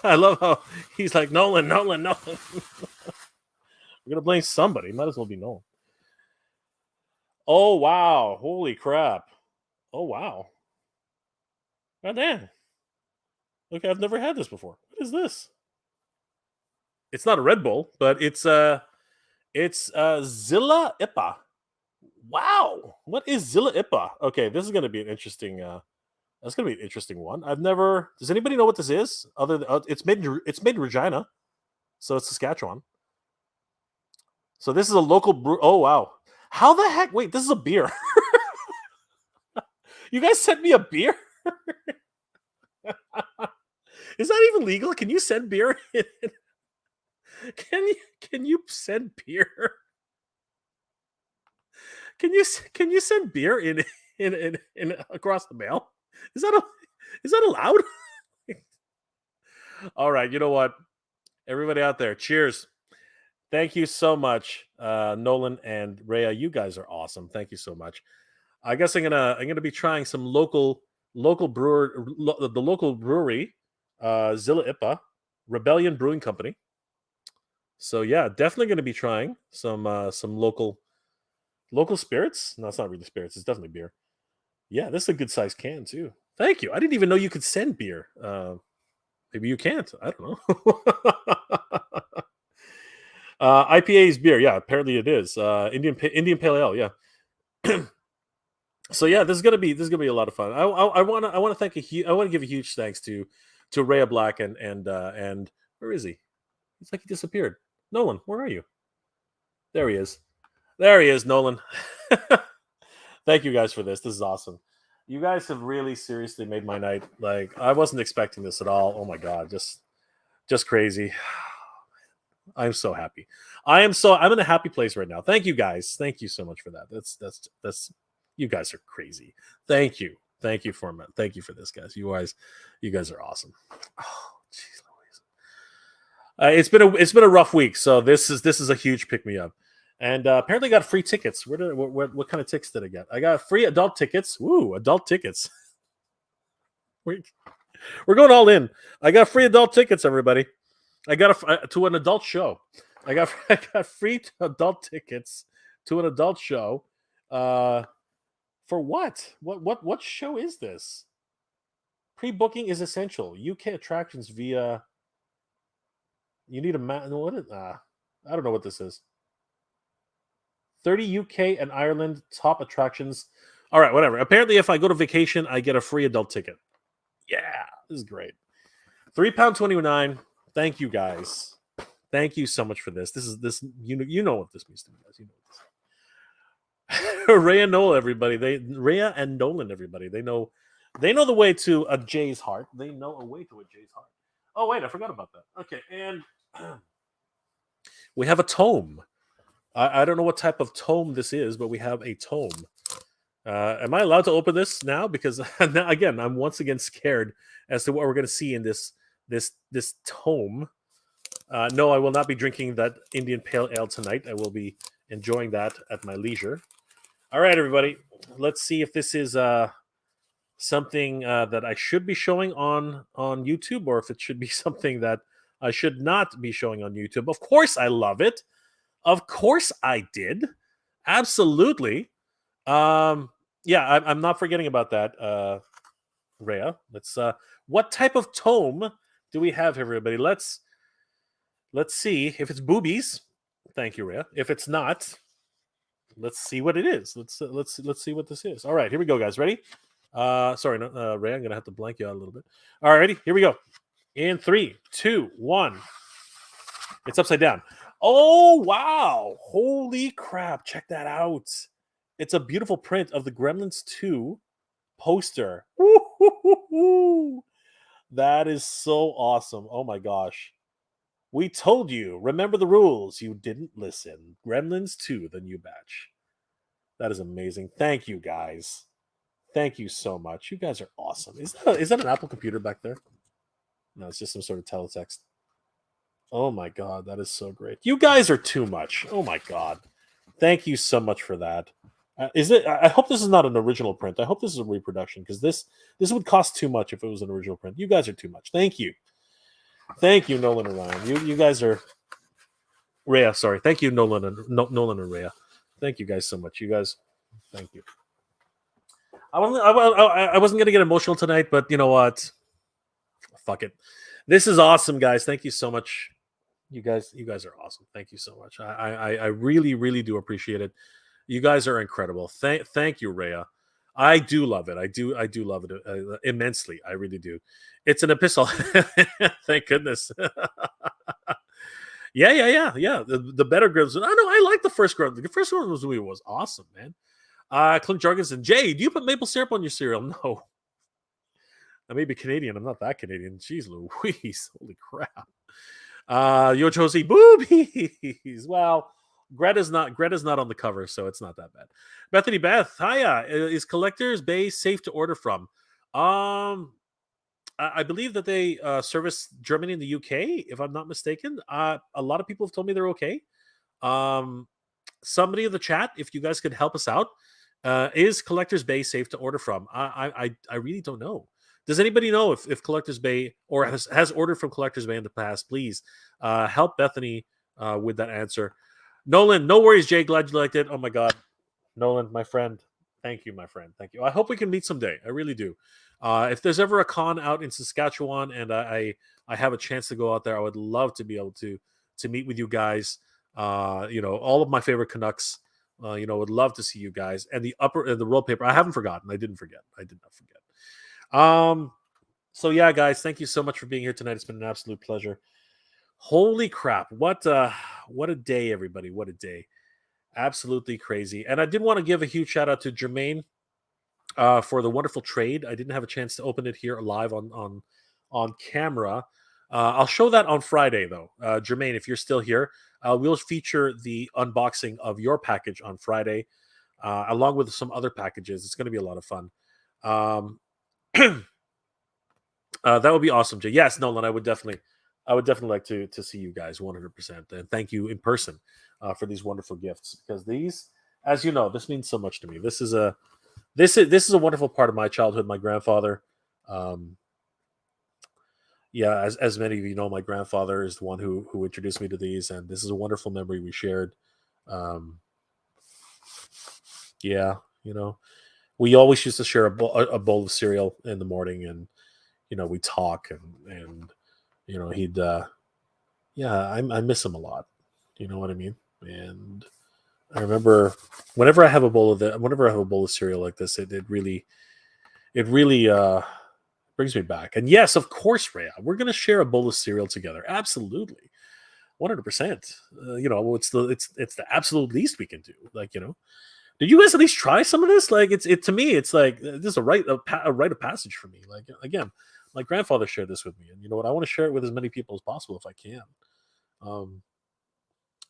love how he's like, Nolan. We're gonna blame somebody. Might as well be Nolan. Oh wow! Holy crap! Oh wow! God damn! Okay, I've never had this before. What is this? It's not a Red Bull, but it's Zilla Ipa. Wow! What is Zilla Ipa? Okay, this is gonna be an interesting. That's gonna be an interesting one. I've never. Does anybody know what this is? Other than it's made in Regina, so it's Saskatchewan. So this is a local brew. Oh wow! How the heck? Wait, this is a beer. You guys sent me a beer. Is that even legal? Can you send beer? Can you send beer? Can you send beer in across the mail? Is that allowed? All right, you know what? Everybody out there, cheers. Thank you so much, Nolan and Rhea. You guys are awesome. Thank you so much. I guess I'm gonna be trying some local brewer, the local brewery, Zilla Ipa, Rebellion Brewing Company. So yeah, definitely gonna be trying some local spirits. No, it's not really spirits. It's definitely beer. Yeah, this is a good sized can too. Thank you. I didn't even know you could send beer. Maybe you can't. I don't know. IPA is beer. Yeah, apparently it is. Indian Pale Ale. Yeah. So yeah, this is gonna be a lot of fun. I want to give a huge thanks to Rhea Black and where is he? It's like he disappeared. Nolan, where are you? There he is. There he is, Nolan. Thank you guys for this. This is awesome. You guys have really seriously made my night. Like I wasn't expecting this at all. Oh my God, just crazy. I'm so happy. I'm in a happy place right now. Thank you guys. Thank you so much for that. That's you guys are crazy. Thank you. Thank you for this, guys. You guys are awesome. Oh, jeez Louise. It's been a rough week, so this is a huge pick me up. And apparently got free tickets. What kind of tickets did I get? I got free adult tickets. Woo, adult tickets. We're going all in. I got free adult tickets, everybody. I got to an adult show. I got free adult tickets to an adult show. For what? What show is this? Pre-booking is essential. UK attractions via. You need a I don't know what this is. 30 UK and Ireland top attractions. All right, whatever. Apparently, if I go to vacation, I get a free adult ticket. Yeah, this is great. £3.29. Thank you guys. Thank you so much for this. This. You know what this means to me, guys. You know this. Rhea and Nolan, everybody. Rhea and Nolan, everybody. They know the way to a Jay's heart. They know a way to a Jay's heart. Oh wait, I forgot about that. Okay, and we have a tome. I don't know what type of tome this is, but we have a tome. Am I allowed to open this now? Because again, I'm once again scared as to what we're going to see in this tome. No, I will not be drinking that Indian Pale Ale tonight. I will be enjoying that at my leisure. All right, everybody. Let's see if this is something that I should be showing on YouTube, or if it should be something that I should not be showing on YouTube. Of course, I love it. Of course, I did. Absolutely. Yeah, I'm not forgetting about that, Rhea. Let's. What type of tome do we have, everybody? Let's Let's see if it's boobies. Thank you, Rhea. If it's not, let's see what it is. Let's see what this is. All right, here we go, guys. Ready? Sorry, no, Ray. I'm gonna have to blank you out a little bit. All right, ready? Here we go. In 3, 2, 1. It's upside down. Oh wow! Holy crap! Check that out. It's a beautiful print of the Gremlins 2 poster. Woo-hoo-hoo-hoo. That is so awesome. Oh my gosh. We told you. Remember the rules. You didn't listen. Gremlins 2, the new batch. That is amazing. Thank you, guys. Thank you so much. You guys are awesome. Is that an Apple computer back there? No, it's just some sort of teletext. Oh my god, that is so great. You guys are too much. Oh my god. Thank you so much for that. Is it? I hope this is not an original print. I hope this is a reproduction because this would cost too much if it was an original print. You guys are too much. Thank you. Thank you, Nolan and Ryan. You guys are Rhea. Sorry. Thank you, Nolan and Rhea. Thank you guys so much. You guys, thank you. I wasn't gonna get emotional tonight, but you know what? Fuck it. This is awesome, guys. Thank you so much. You guys are awesome. Thank you so much. I really, really do appreciate it. You guys are incredible. Thank you, Rhea. I do love it. I do love it immensely. I really do. It's an epistle. Thank goodness. Yeah. The better Grims. I know. I like the first Grim. The first one was awesome, man. Clint Jorgensen. Jay, do you put maple syrup on your cereal? No. I may be Canadian. I'm not that Canadian. Jeez Louise. Holy crap. Yo Josie boobies. Well, Greta's not on the cover, so it's not that bad. Bethany Beth, hiya. Is Collectors Bay safe to order from? I believe that they service Germany and the UK, if I'm not mistaken. A lot of people have told me they're okay. Somebody in the chat, if you guys could help us out, is Collectors Bay safe to order from? I really don't know. Does anybody know if Collectors Bay or has ordered from Collectors Bay in the past? Please help Bethany with that answer. Nolan, no worries, Jay. Glad you liked it. Oh my God, Nolan, my friend. Thank you, my friend. Thank you. I hope we can meet someday. I really do. If there's ever a con out in Saskatchewan and I have a chance to go out there, I would love to be able to meet with you guys. All of my favorite Canucks. Would love to see you guys. And the roll paper. I haven't forgotten. I didn't forget. I did not forget. So yeah, guys, thank you so much for being here tonight. It's been an absolute pleasure. Holy crap. What a day, everybody. What a day. Absolutely crazy. And I did want to give a huge shout out to Jermaine for the wonderful trade. I didn't have a chance to open it here live on camera. I'll show that on Friday, though. Jermaine, if you're still here, we'll feature the unboxing of your package on Friday, along with some other packages. It's going to be a lot of fun. That would be awesome, Jay. Yes, Nolan, I would definitely like to see you guys 100%. And thank you in person for these wonderful gifts, because these, as you know, this means so much to me. This is a wonderful part of my childhood. My grandfather, as many of you know, my grandfather is the one who introduced me to these, and this is a wonderful memory we shared. We always used to share a bowl of cereal in the morning, and we talk, and he'd I miss him a lot. You know what I mean? And I remember whenever I have a bowl of cereal like this, it really brings me back. And yes, of course, Rhea, we're gonna share a bowl of cereal together. Absolutely, 100%. It's the absolute least we can do. Did you guys at least try some of this? Like, to me, it's like this is a rite of passage for me. Like, again, my grandfather shared this with me, and you know what? I want to share it with as many people as possible if I can.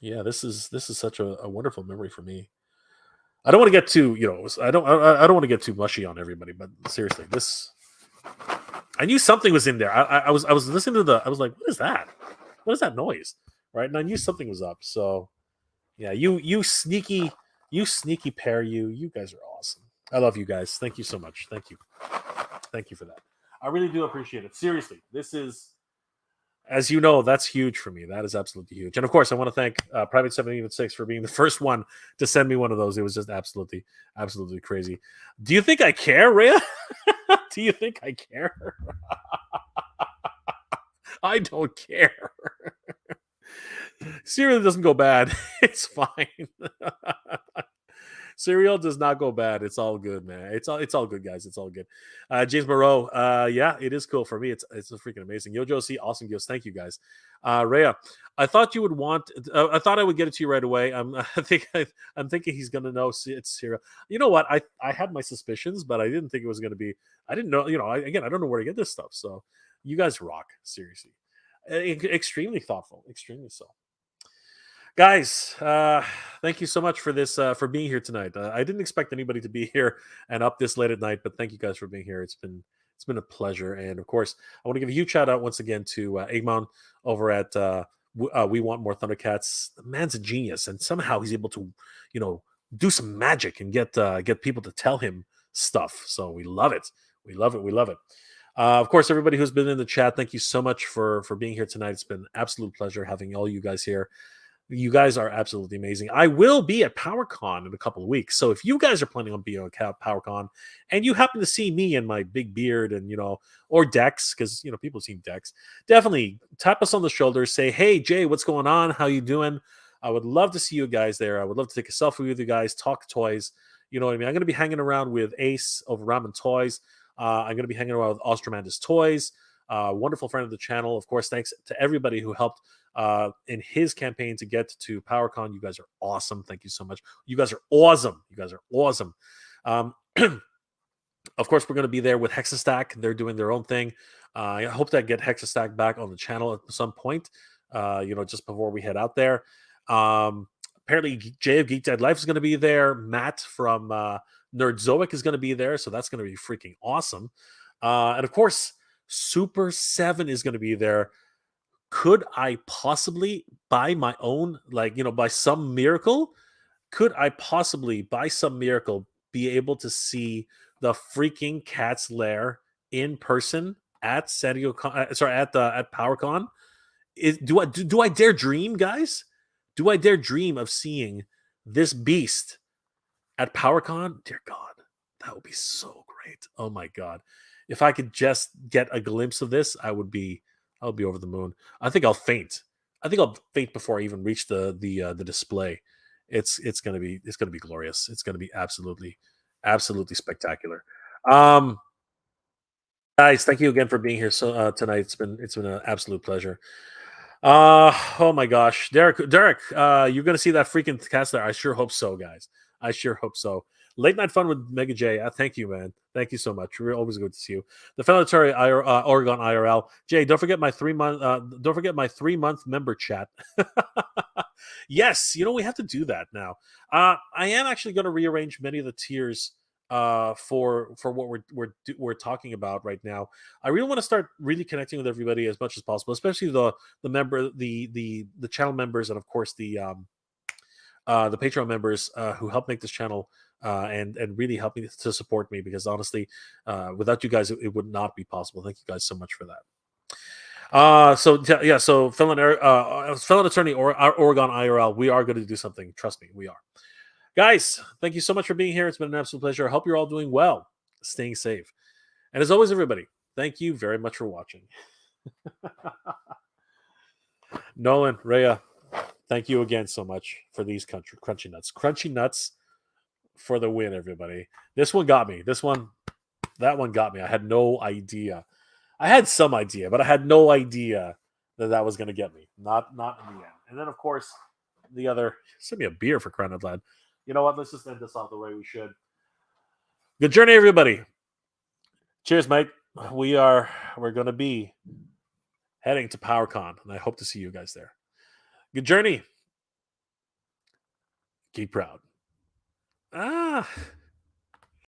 This is such a wonderful memory for me. I don't want to get too, I don't want to get too mushy on everybody, but seriously, I knew something was in there. I was listening to I was like, what is that? What is that noise? Right, and I knew something was up. So, yeah, you sneaky pair, you guys are awesome. I love you guys. Thank you so much. Thank you for that. I really do appreciate it. Seriously, this is, as you know, that's huge for me. That is absolutely huge. And of course, I want to thank Private 776 for being the first one to send me one of those. It was just absolutely crazy. Do you think I care, Rhea? Do you think I care? I don't care. Cereal doesn't go bad. It's fine. Cereal does not go bad. It's all good, man. It's all good, guys. It's all good. James Moreau, yeah, it is cool for me. It's freaking amazing. Yojo C, awesome gifts. Thank you, guys. Rhea, I thought you would want. I thought I would get it to you right away. I'm thinking he's gonna know it's cereal. You know what? I had my suspicions, but I didn't think it was gonna be. I didn't know. You know, again, I don't know where to get this stuff. So you guys rock. Seriously, extremely thoughtful. Extremely so. Guys, thank you so much for this for being here tonight. I didn't expect anybody to be here and up this late at night, but thank you guys for being here. It's been a pleasure, and of course, I want to give a huge shout out once again to Eggman over at We Want More Thundercats. The man's a genius, and somehow he's able to, you know, do some magic and get people to tell him stuff. So we love it. We love it. We love it. Of course, everybody who's been in the chat, thank you so much for being here tonight. It's been an absolute pleasure having all you guys here. You guys are absolutely amazing. I will be at PowerCon in a couple of weeks. So if you guys are planning on being at PowerCon and you happen to see me and my big beard and, or Dex, because, people have seen Dex, definitely tap us on the shoulder, say, hey, Jay, what's going on? How you doing? I would love to see you guys there. I would love to take a selfie with you guys, talk toys. You know what I mean? I'm going to be hanging around with Ace over Ramen Toys. I'm going to be hanging around with Ostromantis Toys. Wonderful friend of the channel. Of course, thanks to everybody who helped in his campaign to get to PowerCon. You guys are awesome. Thank you so much. You guys are awesome. You guys are awesome. Of course, we're going to be there with Hexastack. They're doing their own thing. I hope to get Hexastack back on the channel at some point, just before we head out there. Apparently, Jay of Geek Dead Life is going to be there. Matt from Nerdzoic is going to be there. So that's going to be freaking awesome. And of course, Super7 is going to be there. Could I possibly, by my own, by some miracle, could I possibly, by some miracle, be able to see the freaking Cat's Lair in person at San Diego? At PowerCon? Do I dare dream, guys? Do I dare dream of seeing this beast at PowerCon? Dear God, that would be so great. Oh my God. If I could just get a glimpse of this, I'll be over the moon. I think I'll faint. I think I'll faint before I even reach the display. It's gonna be glorious. It's gonna be absolutely spectacular. Guys, thank you again for being here tonight. It's been an absolute pleasure. Oh my gosh, Derek, you're gonna see that freaking cast there. I sure hope so, guys. I sure hope so. Late night fun with Mega J. Thank you, man. Thank you so much. We're always good to see you. The Fellatary Oregon IRL. Jay, don't forget my 3-month. Don't forget my 3-month member chat. Yes, we have to do that now. I am actually going to rearrange many of the tiers for what we're talking about right now. I really want to start really connecting with everybody as much as possible, especially the channel members, and of course the Patreon members who help make this channel and really help me to support me, because honestly, without you guys, it would not be possible. Thank you guys so much for that. So Felon Attorney Oregon IRL, we are going to do something. Trust me, we are. Guys, thank you so much for being here. It's been an absolute pleasure. I hope you're all doing well, staying safe. And as always, everybody, thank you very much for watching. Nolan, Rhea, thank you again so much for these crunchy nuts. Crunchy nuts for the win, everybody. This one got me. That one got me. I had no idea. I had some idea, but I had no idea that was going to get me. Not in the end. And then, of course, the other, send me a beer for crying out loud. You know what? Let's just end this off the way we should. Good journey, everybody. Cheers, mate. We're going to be heading to PowerCon, and I hope to see you guys there. Good journey. Keep proud.